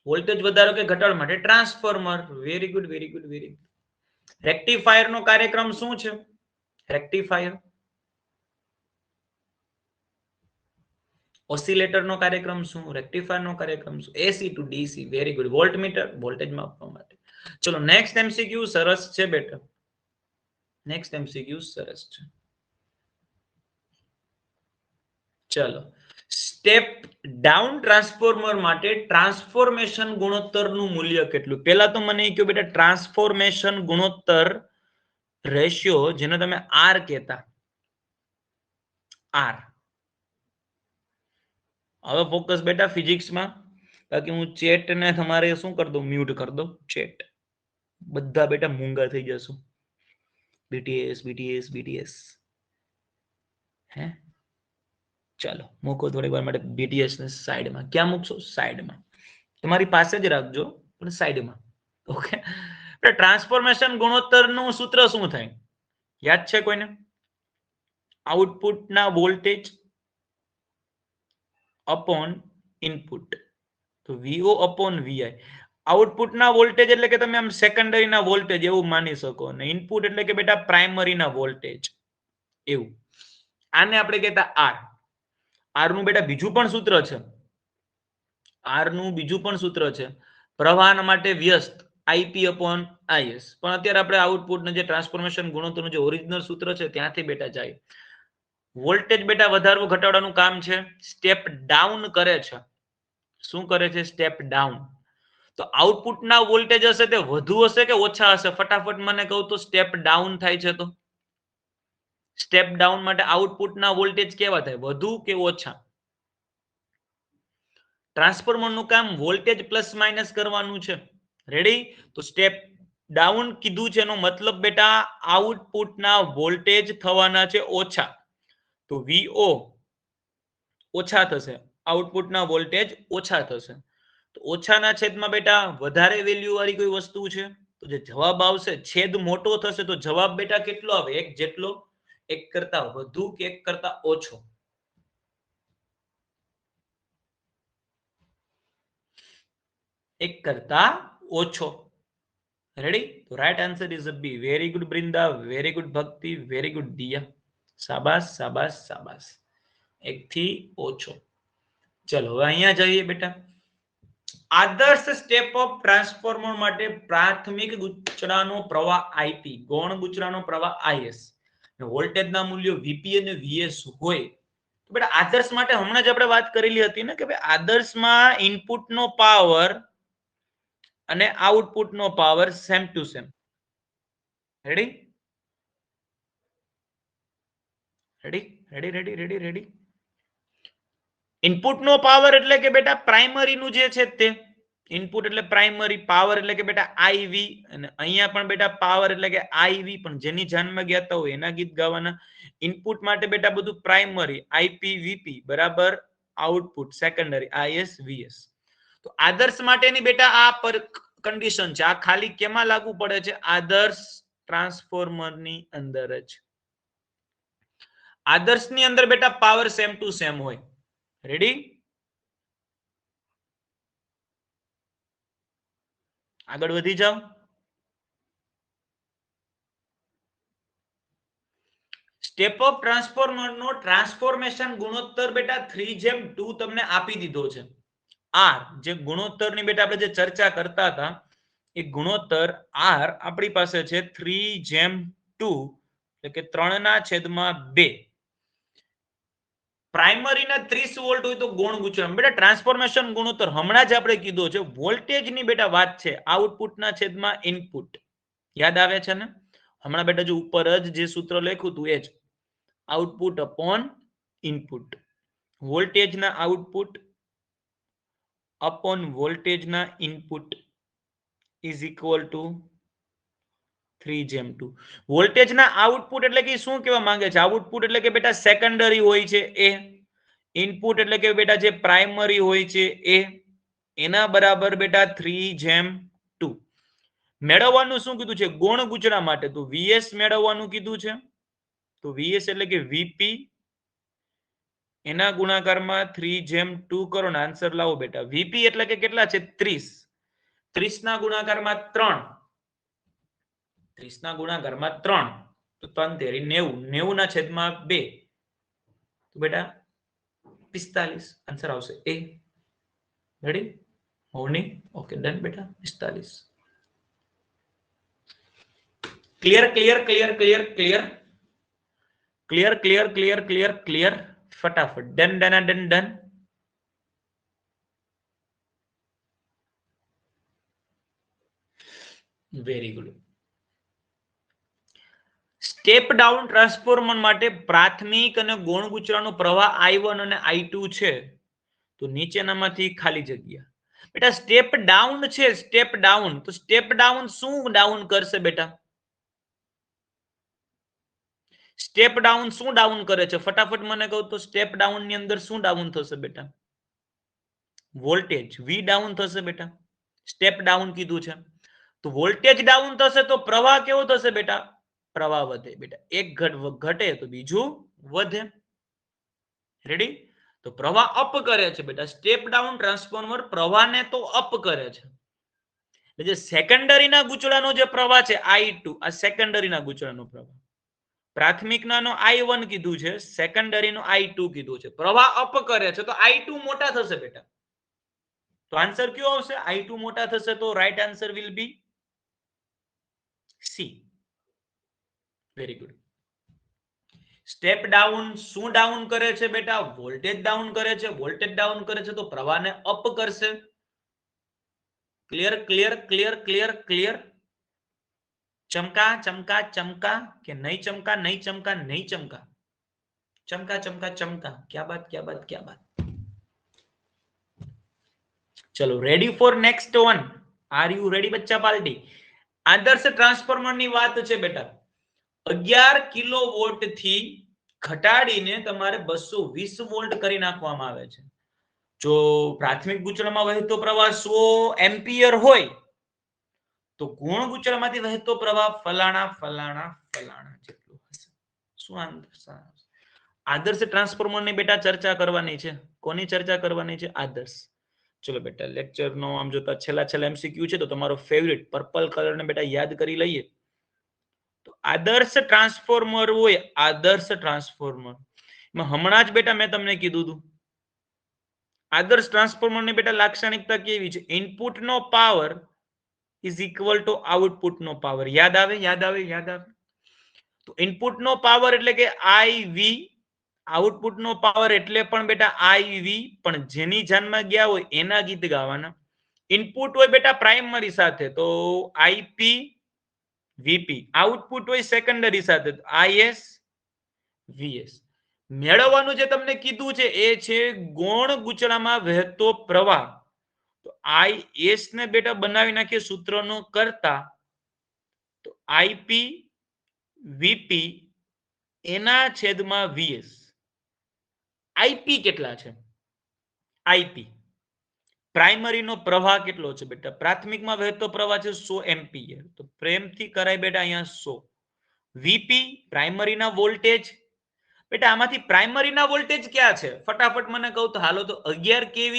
વોલ્ટેજ વધારો કે ઘટાડો માટે transformer. Very good, very good, very good. Rectifier નો કાર્યક્રમ શું છે? રેક્ટિફાયર ઓસિલેટર નો કાર્યક્રમ શું, રેક્ટિફાયર નો કાર્યક્રમ શું, AC to DC. Very good. Voltmeter voltage માપવા માટે. ચલો નેક્સ્ટ એમસીક્યુ સરસ છે બેટા. નેક્સ્ટ એમસીક્યુ સરસ છે. ચલો સ્ટેપ ડાઉન ટ્રાન્સફોર્મર માટે ટ્રાન્સફોર્મેશન ગુણોત્તરનું મૂલ્ય કેટલું? પહેલા તો મને કહ્યું બેટા ટ્રાન્સફોર્મેશન ગુણોત્તર રેશિયો જેને તમે આર કહેતા. આર. હવે ફોકસ બેટા ફિઝિક્સમાં, બાકી હું ચેટ ને તમારે શું કરી દઉં, મ્યુટ કરી દઉં ચેટ. બધા બેટા મૂંગા થઈ જશું. BTS BTS BTS. હે ચાલો મૂકો થોડી વાર માટે બીટીએસ ને સાઈડમાં. ક્યાં મૂકશો? સાઈડમાં. તમારી પાસે જ રાખજો પણ સાઈડમાં. ઓકે. ટ્રાન્સફોર્મેશન ગુણોત્તરનું સૂત્ર શું થાય? યાદ છે કોઈને? આઉટપુટના વોલ્ટેજ અપોન ઇનપુટ. તો વીઓ અપોન વીઆઈ. આઉટપુટના વોલ્ટેજ એટલે કે તમે આમ સેકન્ડરીના વોલ્ટેજ એવું માની શકો, અને ઇનપુટ એટલે કે બેટા પ્રાઇમરીના વોલ્ટેજ એવું. આને આપણે કહેતા આર. આર નું બેટા બીજું પણ સૂત્ર છે. આર નું બીજું પણ સૂત્ર છે પ્રવાહ માટે વ્યસ્ત આઈપી અપોન આઈએસ. પણ અત્યારે આપણે આઉટપુટનું જે ટ્રાન્સફોર્મેશન ગુણોત્તરનું જે ઓરિજિનલ સૂત્ર છે ત્યાંથી બેટા જાય. વોલ્ટેજ બેટા વધારવું ઘટાડવાનું કામ છે, સ્ટેપ ડાઉન કરે છે. શું કરે છે? Step down. તો આઉટપુટના વોલ્ટેજ હશે તે વધુ હશે કે ઓછા હશે? ફટાફટ મને કહું તો સ્ટેપ ડાઉન થાય છે તો સ્ટેપ ડાઉન માટે આઉટપુટના વોલ્ટેજ કેવા થાય? વધુ કે ઓછા? ટ્રાન્સફોર્મરનું કામ વોલ્ટેજ પ્લસ માઇનસ કરવાનું છે. રેડી? તો સ્ટેપ ડાઉન કીધું છે એનો મતલબ બેટા આઉટપુટના વોલ્ટેજ થવાના છે ઓછા. તો વીઓ ઓછા થશે, આઉટપુટના વોલ્ટેજ ઓછા થશે. તો ઓછાના છેદમાં બેટા વધારે વેલ્યુ વાળી કોઈ વસ્તુ છે તો જે જવાબ આવશે છેદ મોટો થશે તો જવાબ બેટા કેટલો આવે? એક જેટલો. એક કરતા વધુ કે એક કરતા ઓછો? એક કરતા ઓછો. રેડી? તો right answer is B. Very good Brinda, very good Bhakti, very good Diya. શાબાશ શાબાશ શાબાશ. એક થી ઓછો. ચલો હવે અહીંયા જઈએ બેટા. આદર્શ સ્ટેપ ઓફ ટ્રાન્સફોર્મર માટે પ્રાથમિક ગુચડાનો પ્રવાહ આઈપી, ગૌણ ગુચડાનો પ્રવાહ આઈએસ, વોલ્ટેજના મૂલ્યો વીપી અને વીએસ હોય. તો બેટા આદર્શ માટે હમણાં જ આપણે વાત કરેલી હતી ને કે ભાઈ આદર્શમાં ઇનપુટનો પાવર અને આઉટપુટનો power same to same. Ready? Ready ready ready ready ready. ઇનપુટનો પાવર એટલે કે બેટા પ્રાઇમરીનું જે છે તે ઇનપુટ એટલે પ્રાઇમરી, પાવર એટલે કે બેટા આઈવી, અને અહીંયા પણ બેટા પાવર એટલે કે આઈવી, પણ જેની જાનમાં ગયા હોય એના ગીત ગાવાના. ઇનપુટ માટે બેટા બધું પ્રાઇમરી આઈપી વીપી બરાબર, આઉટપુટ સેકન્ડરી આઈએસ વીએસ. તો આદર્શ માટેની બેટા આ કન્ડિશન છે. આ ખાલી કેમાં લાગુ પડે છે? આદર્શ ટ્રાન્સફોર્મરની અંદર જ. આદર્શની અંદર બેટા પાવર સેમ ટુ સેમ હોય. રેડી? આગળ વધી જાઓ. સ્ટેપ ઓફ ટ્રાન્સફોર્મરનો ટ્રાન્સફોર્મેશન ગુણોત્તર બેટા 3:2 તમને આપી દીધો છે. આર જે ગુણોત્તરની બેટા આપણે જે ચર્ચા કરતા હતા એ ગુણોત્તર આર આપણી પાસે છે 3:2, એટલે કે 3/2. પ્રાઇમરીના 30 વોલ્ટ હોય તો ગૌણ ગુચરણ. બેટા ટ્રાન્સફોર્મેશન ગુણોત્તર હમણાં જ આપણે કીધો છે, વોલ્ટેજની બેટા વાત છે, આઉટપુટના છેદમાં ઇનપુટ. યાદ આવે છે ને? હમણાં બેટા જો ઉપર જ જે સૂત્ર લખ્યું હતું એ જ, આઉટપુટ અપોન ઇનપુટ. વોલ્ટેજના આઉટપુટ અપોન વોલ્ટેજના ઇનપુટ ઇઝ ઇક્વલ ટુ 3:2. વોલ્ટેજના આઉટપુટ એટલે કે શું કહેવા માંગે છે? આઉટપુટ એટલે કે બેટા સેકન્ડરી હોય છે એ, ઇનપુટ એટલે કે બેટા જે પ્રાઇમરી હોય છે એ, એના બરાબર બેટા 3:2. મેળવવાનું શું કીધું છે? ગૌણ ગુચડા માટે તો વીએસ મેળવવાનું કીધું છે. તો વીએસ એટલે કે વીપી, એના ગુણાકારમાં 3:2 કરો ને આન્સર લાવો બેટા. વીપી એટલે કે કેટલા છે? 30. 30 ના ગુણાકારમાં 3, 30 ના ગુણાકારમાં 3 તો 3 તેરી 90, 90 ના છેદમાં 2. તો બેટા 45 आंसर આવશે એ રેડી મોર્નિંગ ઓકે ડન બેટા 45 clear clear clear clear clear clear clear clear clear clear ફટાફટ done done done done very good step down transformer માટે પ્રાથમિક અને ગૌણ ગુચરાનો પ્રવાહ I1 અને I2 છે તો નીચેનામાંથી ખાલી જગ્યા બેટા સ્ટેપ ડાઉન છે સ્ટેપ ડાઉન તો સ્ટેપ ડાઉન શું ડાઉન કરશે બેટા સ્ટેપ ડાઉન શું ડાઉન કરે છે ફટાફટ મને કહો તો સ્ટેપ ડાઉન ની અંદર શું ડાઉન થશે બેટા વોલ્ટેજ V ડાઉન થશે બેટા સ્ટેપ ડાઉન કીધું છે તો વોલ્ટેજ ડાઉન થશે તો પ્રવાહ કેવો થશે બેટા પ્રવાહ વધે બેટા એક ઘટે તો બીજું વધે રેડી તો પ્રવાહ અપ કરે છે બેટા સ્ટેપ ડાઉન ટ્રાન્સફોર્મર પ્રવાહને તો અપ કરે છે એટલે જે સેકન્ડરીના ગૂંચળાનો જે પ્રવાહ છે I2 આ સેકન્ડરીના ગૂંચળાનો પ્રવાહ પ્રાથમિકનાનો I1 કીધું છે સેકન્ડરીનો I2 કીધું છે પ્રવાહ અપ કરે છે તો I2 મોટા થશે બેટા તો આન્સર કયો આવશે I2 મોટા થશે તો right answer will be C very good step down શું ડાઉન કરે છે બેટા વોલ્ટેજ ડાઉન કરે છે વોલ્ટેજ ડાઉન કરે છે તો પ્રવાહને અપ કરશે clear clear clear clear clear ચમકા ચમકા ચમકા કે નહીં ચમકા નહીં ચમકા નહીં ચમકા ચમકા ચમકા ચમકા ક્યા બાત ક્યા બાત ક્યા બાત ચલો ready for next one are you ready બચ્ચા પાર્ટી આદર્શ ટ્રાન્સફોર્મર ની વાત છે બેટા 11 કિલો વોલ્ટ થી ઘટાડીને તમારે 220 વોલ્ટ કરી નાખવામાં આવે છે જો પ્રાથમિક ગૂંચળામાં વહેતો પ્રવાહ 100 એમ્પિયર હોય તો ગુણ ગૂંચળામાંથી વહેતો પ્રવાહ ફલાણા ફલાણા ફલાણા જેટલું હશે શું આન્સર આદર્શ ટ્રાન્સફોર્મર ની બેટા ચર્ચા કરવાની છે કોની ચર્ચા કરવાની છે આદર્શ ચલો બેટા લેક્ચર નો આમ જોતા છેલ્લા MCQ છે તો તમારો ફેવરિટ પર્પલ કલર ને બેટા યાદ કરી લઈએ તો આદર્શ ટ્રાન્સફોર્મર હોય આદર્શ ટ્રાન્સફોર્મર માં હમણાં જ બેટા મેં તમને કીધું હતું આદર્શ ટ્રાન્સફોર્મર ની બેટા લાક્ષણિકતા કેવી છે ઇનપુટ નો power is equal to output નો પાવર યાદ આવે યાદ આવે યાદ આવે તો ઇનપુટ નો પાવર એટલે કે IV આઉટપુટ નો પાવર એટલે પણ બેટા IV પણ જેની જાનમાં ગયા હોય એના ગીત ગાવાના ઇનપુટ હોય બેટા પ્રાઇમરી સાથે તો IP VP આઉટપુટ હોય સેકન્ડરી સાથે તો IS VS મેળવવાનું જે તમને કીધું છે એ છે ગૌણ ગૂંચળામાં વહેતો પ્રવાહ તો IS ને બેટા બનાવી નાખીએ સૂત્રનો કરતા તો IP VP એના છેદમાં VS IP કેટલા છે IP પ્રાઇમરી નો પ્રવાહ કેટલો છે બેટા પ્રાથમિકમાં વહેતો પ્રવાહ છે 100 એમ્પિયર તો પ્રેમથી કરાય બેટા અહીંયા 100 VP પ્રાઇમરીના વોલ્ટેજ બેટા આમાંથી પ્રાઇમરીના વોલ્ટેજ ક્યાં છે ફટાફટ મને કહો તો હાલો તો 11 kV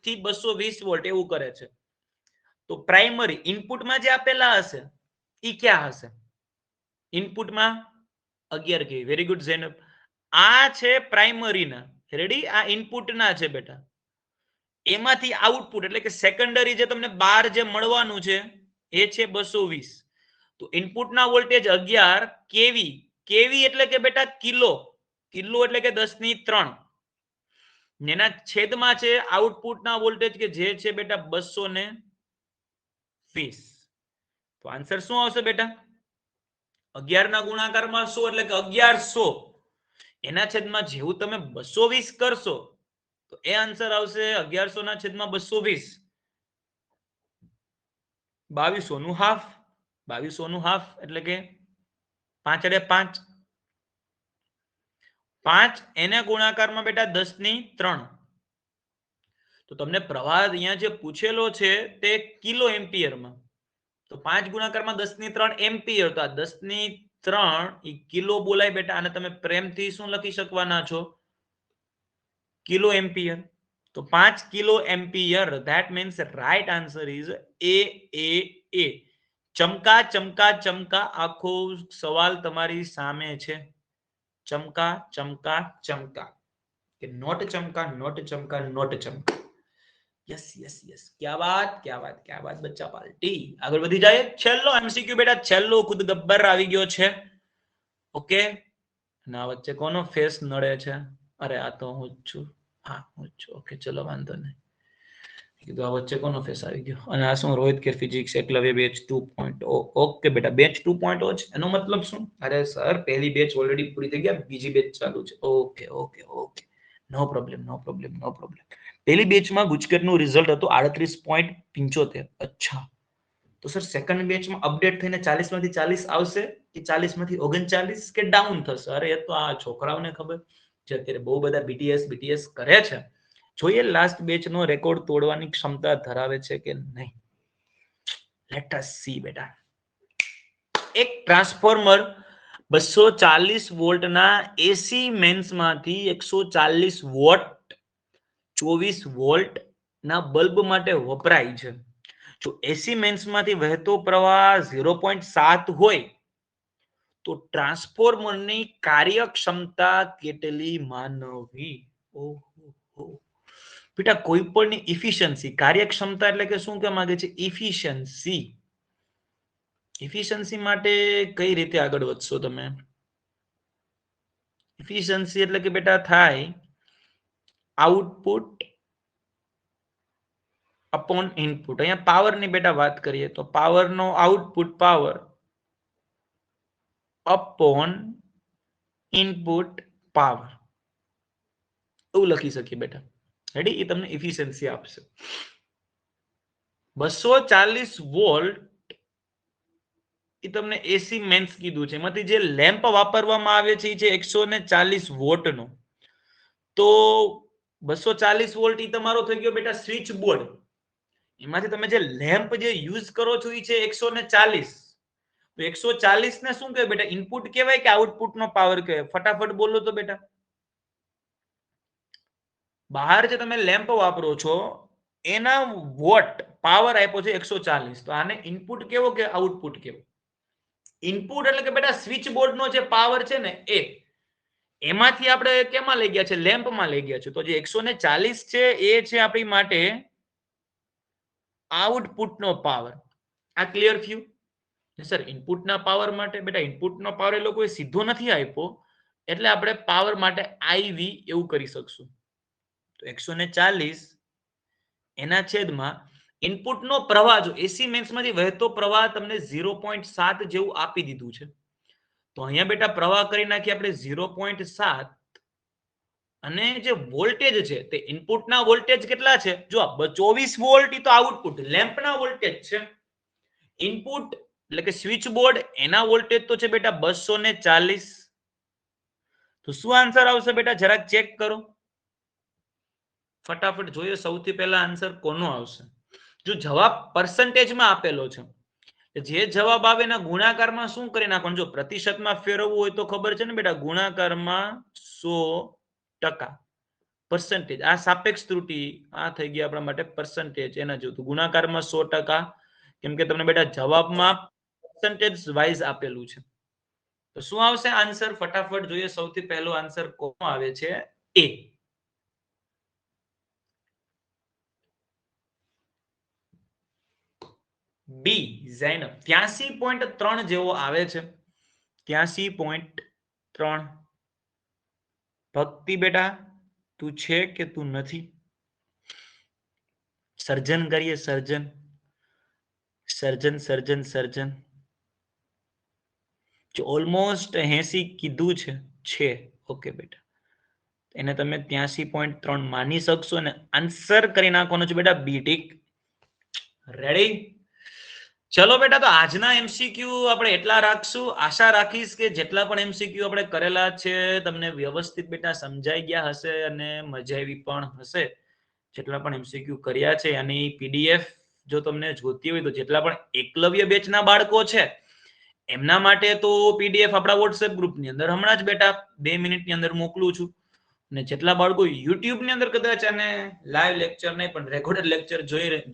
થી 220 વોલ્ટ એવું કરે છે તો પ્રાઇમરી ઇનપુટમાં જે આપેલા હશે ઈ ક્યાં હશે ઇનપુટમાં 11 kV વેરી ગુડ ઝેનબ આ છે પ્રાઇમરીના રેડી આ ઇનપુટના છે બેટા એમાંથી આઉટપુટ એટલે કે સેકન્ડરી જે તમને 12 જે મળવાનું છે એ છે 220 તો ઇનપુટના વોલ્ટેજ 11 kV kV એટલે કે બેટા કિલો કિલો એટલે કે 10 ની 3 એના છેદમાં છે આઉટપુટના વોલ્ટેજ કે જે છે બેટા 220 તો આન્સર શું આવશે બેટા 11 ના ગુણાકારમાં 100 એટલે કે 1100 એના છેદમાં જેવું તમે 220 કરશો તો એ આન્સર આવશે 1100 ના છેદમાં 220 2200 નું હાફ 2200 નું હાફ એટલે કે 5 અડે 5 5 એને ગુણાકારમાં બેટા 10 ની 3 તો તમને પ્રવાહ અહીંયા જે પૂછેલો છે તે કિલો એમ્પિયરમાં તો 5 ગુણાકારમાં 10 ની 3 એમ્પિયર તો આ 10 ની 3 એ કિલો બોલાય બેટા અને તમે પ્રેમથી શું લખી શકવાના છો કિલો એમ્પિયર તો 5 kilo ampere that means right answer is A ચમકા ચમકા ચમકા આખો સવાલ તમારી સામે છે ચમકા ચમકા ચમકા कि नोट चमका नोट चमका नोट चमका। यस यस यस, क्या बात क्या बात क्या बात बच्चा પાર્ટી। આગળ વધી જાય। છેલ્લો એમસીક્યુ બેટા, છેલ્લો ખુદ ગબ્બર આવી ગયો છે। ઓકે, ના વચ્ચે કોનો ફેસ નડે છે? અરે આ તો હું જ છું। હા હું જ છું। ઓકે ચલો વાંધો નહીં। કીધું આ વચ્ચે કોનો ફેસ આવી ગયો? અને આ શું? Rohit care physics Eklavya batch 2.0। Okay બેટા, બેચ 2.0 છે એનો મતલબ શું? અરે સર પહેલી બેચ ઓલરેડી પૂરી થઈ ગયા, બીજી બેચ ચાલુ છે। ઓકે ઓકે ઓકે, નો પ્રોબ્લેમ નો પ્રોબ્લેમ નો પ્રોબ્લેમ। પહેલી બેચમાં ગુજકેટનું રિઝલ્ટ હતું 38.75। અચ્છા, તો સર સેકન્ડ બેચમાં અપડેટ થઈને 40 માંથી 40 આવશે કે 40 માંથી 39 કે ડાઉન થશે? અરે એ તો આ છોકરાઓને ખબર છે, અત્યારે બહુ બધા બીટીએસ કરે છે। જોઈએ લાસ્ટ બેચનો રેકોર્ડ તોડવાની ક્ષમતા ધરાવે છે કે નહીં। લેટ અસ સી બેટા। એક ટ્રાન્સફોર્મર 240 વોલ્ટના એસી મેન્સમાંથી 140 વોટ 24 વોલ્ટ ના બલ્બ માટે વપરાય છે। જો એસી મેન્સમાંથી વહેતો પ્રવાહ 0.7 હોય તો ટ્રાન્સફોર્મરની કાર્યક્ષમતા કેટલી માનવી? ઓહો બેટા, કોઈ પણની ઇફિશિયન્સી, કાર્યક્ષમતા એટલે કે શું કહેવા માંગે છે? ઇફિશિયન્સી। ઇફિશિયન્સી માટે કઈ રીતે આગળ વધશો તમે? ઇફિશિયન્સી એટલે કે બેટા થાય આઉટપુટ અપોન ઇનપુટ। અહીંયા પાવરની બેટા વાત કરીએ તો પાવરનો output power upon input power, એવું લખી શકીએ બેટા। રેડી? એ તમને ઇફિશિયન્સી આપશે। 240 વોલ્ટ એ તમને એસી મેન્સ કીધું છે, એમાંથી જે લેમ્પ વાપરવામાં આવે છે એ છે 140 વોટનો। તો 240 વોલ્ટ એ તમારો થઈ ગયો બેટા સ્વિચ બોર્ડ, એમાંથી તમે જે લેમ્પ જે યુઝ કરો છો એ છે 140। તો 140 ને શું કહેવાય બેટા? ઇનપુટ કહેવાય કે આઉટપુટ નો પાવર કહેવાય? ફટાફટ બોલો તો બેટા। બહાર જે તમે લેમ્પ વાપરો છો એના વોટ પાવર આપ્યો છે 140, તો આને ઇનપુટ કેવો કે આઉટપુટ કેવો? ઇનપુટ એટલે કે બેટા સ્વિચ બોર્ડ નો જે પાવર છે ને એ, એમાંથી આપણે કેમાં લઈ ગયા છે? લેમ્પમાં લઈ ગયા છે। તો જે 140 છે એ છે આપણી માટે આઉટપુટ નો પાવર। આ ક્લિયર થયું? સર ઇનપુટના પાવર માટે બેટા ઇનપુટનો પાવર એ લોકોએ સીધો નથી આપ્યો, એટલે આપણે પાવર માટે આઈવી એવું કરી શકશું। તો 140 એના છેદમાં ઇનપુટનો પ્રવાહ, જો એસી મેન્સમાંથી વહેતો પ્રવાહ તમને 0.7 જેવું આપી દીધું છે, તો અહીંયા બેટા પ્રવાહ કરી નાખીએ આપણે 0.7, અને જે વોલ્ટેજ છે તે ઇનપુટના વોલ્ટેજ કેટલા છે? જો 24 વોલ્ટ એ તો આઉટપુટ લેમ્પના વોલ્ટેજ છે। ઇનપુટ એટલે કે સ્વિચ બોર્ડ, એના વોલ્ટેજ તો છે બેટા 240। તો શું આન્સર આવશે બેટા? જરાક ચેક કરો ફટાફટ, જોઈએ સૌથી પહેલા આન્સર કોનો આવશે। જો જવાબ પર્સન્ટેજમાં આપેલો છે, જે જવાબ આવે એના ગુણાકારમાં શું કરી નાખવાનું? જો પ્રતિશતમાં ફેરવવું હોય તો ખબર છે ને બેટા, ગુણાકારમાં 100%। પર્સન્ટેજ, આ સાપેક્ષ ત્રુટિ, આ થઈ ગઈ આપણા માટે પર્સન્ટેજ, એના જેવું ગુણાકારમાં 100%, કેમ કે તમને બેટા જવાબમાં પર્સન્ટેજ વાઇઝ આપેલું છે। તો શું આવશે આન્સર? ફટાફટ જોઈએ સૌથી પહેલો આન્સર કોનો આવે છે? એ। બી ઝૈનબ 83.3 જેવો આવે છે। 83.3। ભક્તિ બેટા તું છે કે તું નથી? સર્જન કરીએ, સર્જન સર્જન સર્જન સર્જન। જો ઓલમોસ્ટ 80 કીધું છે। ઓકે બેટા, એને તમે 83.3 માની શકશો ને આન્સર કરી નાખવાનો છે બેટા બી ટીક। રેડી? ચલો બેટા, તો આજના એમસીક્યુ આપણે એટલા રાખશું। આશા રાખીશ કે જેટલા પણ એમસીક્યુ આપણે કરેલા છે તમને વ્યવસ્થિત બેટા સમજાઈ ગયા હશે અને મજા આવી પણ હશે। જેટલા પણ એમસીક્યુ કર્યા છે એની પીડીએફ જો તમને જોતી હોય તો જેટલા પણ એકલવ્ય બેચના બાળકો છે એમના માટે તો પીડીએફ આપણા વોટ્સએપ ગ્રુપની અંદર હમણાં જ બેટા 2 મિનિટની અંદર મોકલું છું। અને જેટલા બાળકો યુટ્યુબ ની અંદર કદાચ આને લાઈવ લેક્ચર નહીં પણ રેકોર્ડેડ લેક્ચર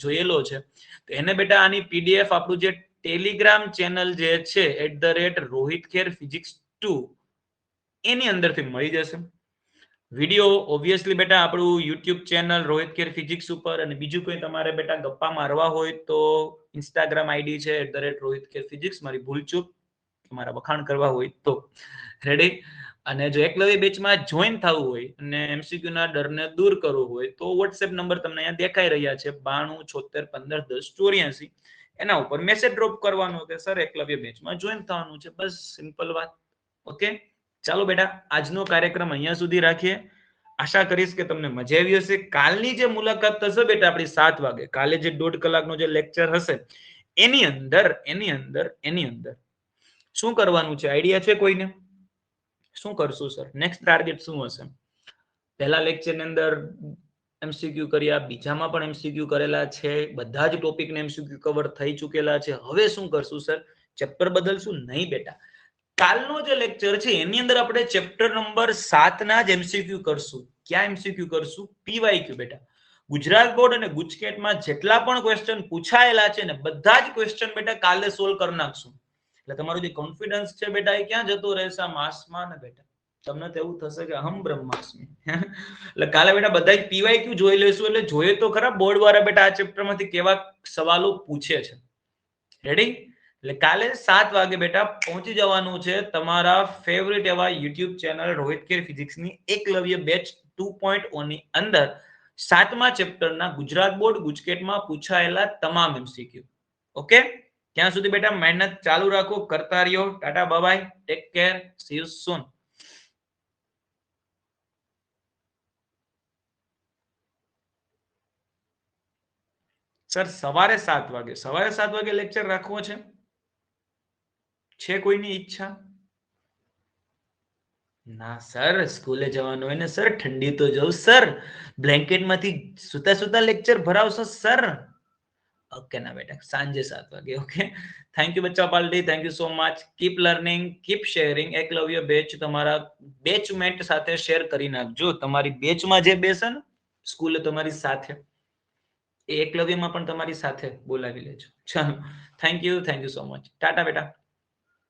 જોયેલો છે, તો એને બેટા આની પીડીએફ આપણું જે ટેલિગ્રામ ચેનલ જે છે @rohitkerphysics2 એની અંદરથી મળી જશે। વિડીયો ઓબ્વિયસલી બેટા આપણું YouTube channel Rohit care physics ઉપર, અને બીજું કોઈ તમારે બેટા ગપ્પા મારવા હોય તો ઇન્સ્ટાગ્રામ આઈડી છે @રોહિત કેર ફિઝિક્સ, મારી ભૂલચૂક તમારા વખાણ કરવા હોય તો રેડી. અને જો એકલવ્ય બેચમાં જોઈન થવું હોય અને એમસીક્યુ ના ડરને દૂર કરવું હોય તો વોટ્સએપ નંબર તમને અહીંયા દેખાઈ રહ્યા છે 9276151084, એના ઉપર મેસેજ ડ્રોપ કરવાનો કે સર એકલવ્ય બેચમાં જોઈન થવાનું છે, બસ સિમ્પલ વાત. ઓકે, ચાલો બેટા આજનો કાર્યક્રમ અહીંયા સુધી રાખીએ. આશા કરીશ કે તમને મજા આવી હશે. કાલની જે મુલાકાત થશે બેટા આપણી 7 વાગે, કાલે જે 1.5 કલાકનો જે લેક્ચર હશે એની અંદર શું કરવાનું છે, આઈડિયા છે કોઈને? શું કરશું સર? નેક્સ્ટ ટાર્ગેટ શું હશે? પહેલા લેક્ચર ની અંદર એમસીક્યુ કર્યા, બીજામાં પણ એમસીક્યુ કરેલા છે, બધા જ ટોપિક ને એમસીક્યુ કવર થઈ ચૂકેલા છે. હવે શું કરશું સર? ચેપ્ટર બદલશું? નહીં બેટા, કાલનો જે લેક્ચર છે એની અંદર આપણે ચેપ્ટર નંબર 7 ના જ એમસીક્યુ કરશું. ક્યાં એમસીક્યુ કરશું? પીવાયક્યુ બેટા. ગુજરાત બોર્ડ અને ગુજકેટમાં જેટલા પણ ક્વેશ્ચન પૂછાયેલા છે ને બધા જ ક્વેશ્ચન બેટા કાલે સોલ્વ કરી નાખશું. એટલે તમારું જે કોન્ફિડન્સ છે બેટા એ ક્યાં જતો રહેશે? માસમાં ને બેટા. તમને તો એવું થશે કે અહમ બ્રહ્માસ્મિ. એટલે કાલે બેટા બધા જ પીવાયક્યુ જોઈ લેશું. એટલે જોઈએ તો ખરા બોર્ડ વાળા બેટા આ ચેપ્ટરમાંથી કેવા સવાલો પૂછે છે. રેડી? એટલે કાલે 7 વાગે બેટા પહોંચી જવાનું છે તમારા ફેવરિટ એવા યુટ્યુબ ચેનલ રોહિત કેર ફિઝિક્સની એકલવ્ય બેચ 2.0 ની અંદર 7મા ચેપ્ટરના ગુજરાત બોર્ડ ગુજકેટમાં પૂછાયેલા તમામ એમસીક્યુ. ઓકે, ત્યાં સુધી બેટા મહેનત ચાલુ રાખો, કરતા રહ્યો. Tata by, take care, C you soon. Sir સવારે 7 વાગે લેક્ચર રાખવો છે કોઈની ઈચ્છા? ના સર, સ્કૂલે જવાનું હોય ને સર, ઠંડી તો જવું સર, બ્લેન્કેટમાંથી સુતા સુતા લેક્ચર ભરાવશો સર? ઓકે ના બેટા, સાંજે 7 વાગે. ઓકે, થેન્ક યુ બચ્ચા party, thank you so much. Keep learning, keep sharing. Eklavya batch તમારા બેચમેટ સાથે શેર કરી નાખજો. તમારી બેચમાં જે બેસે ને સ્કૂલે તમારી સાથે, એ એકલવ્યમાં પણ તમારી સાથે બોલાવી લેજો. ચાલો, thank you so much. Tata બેટા.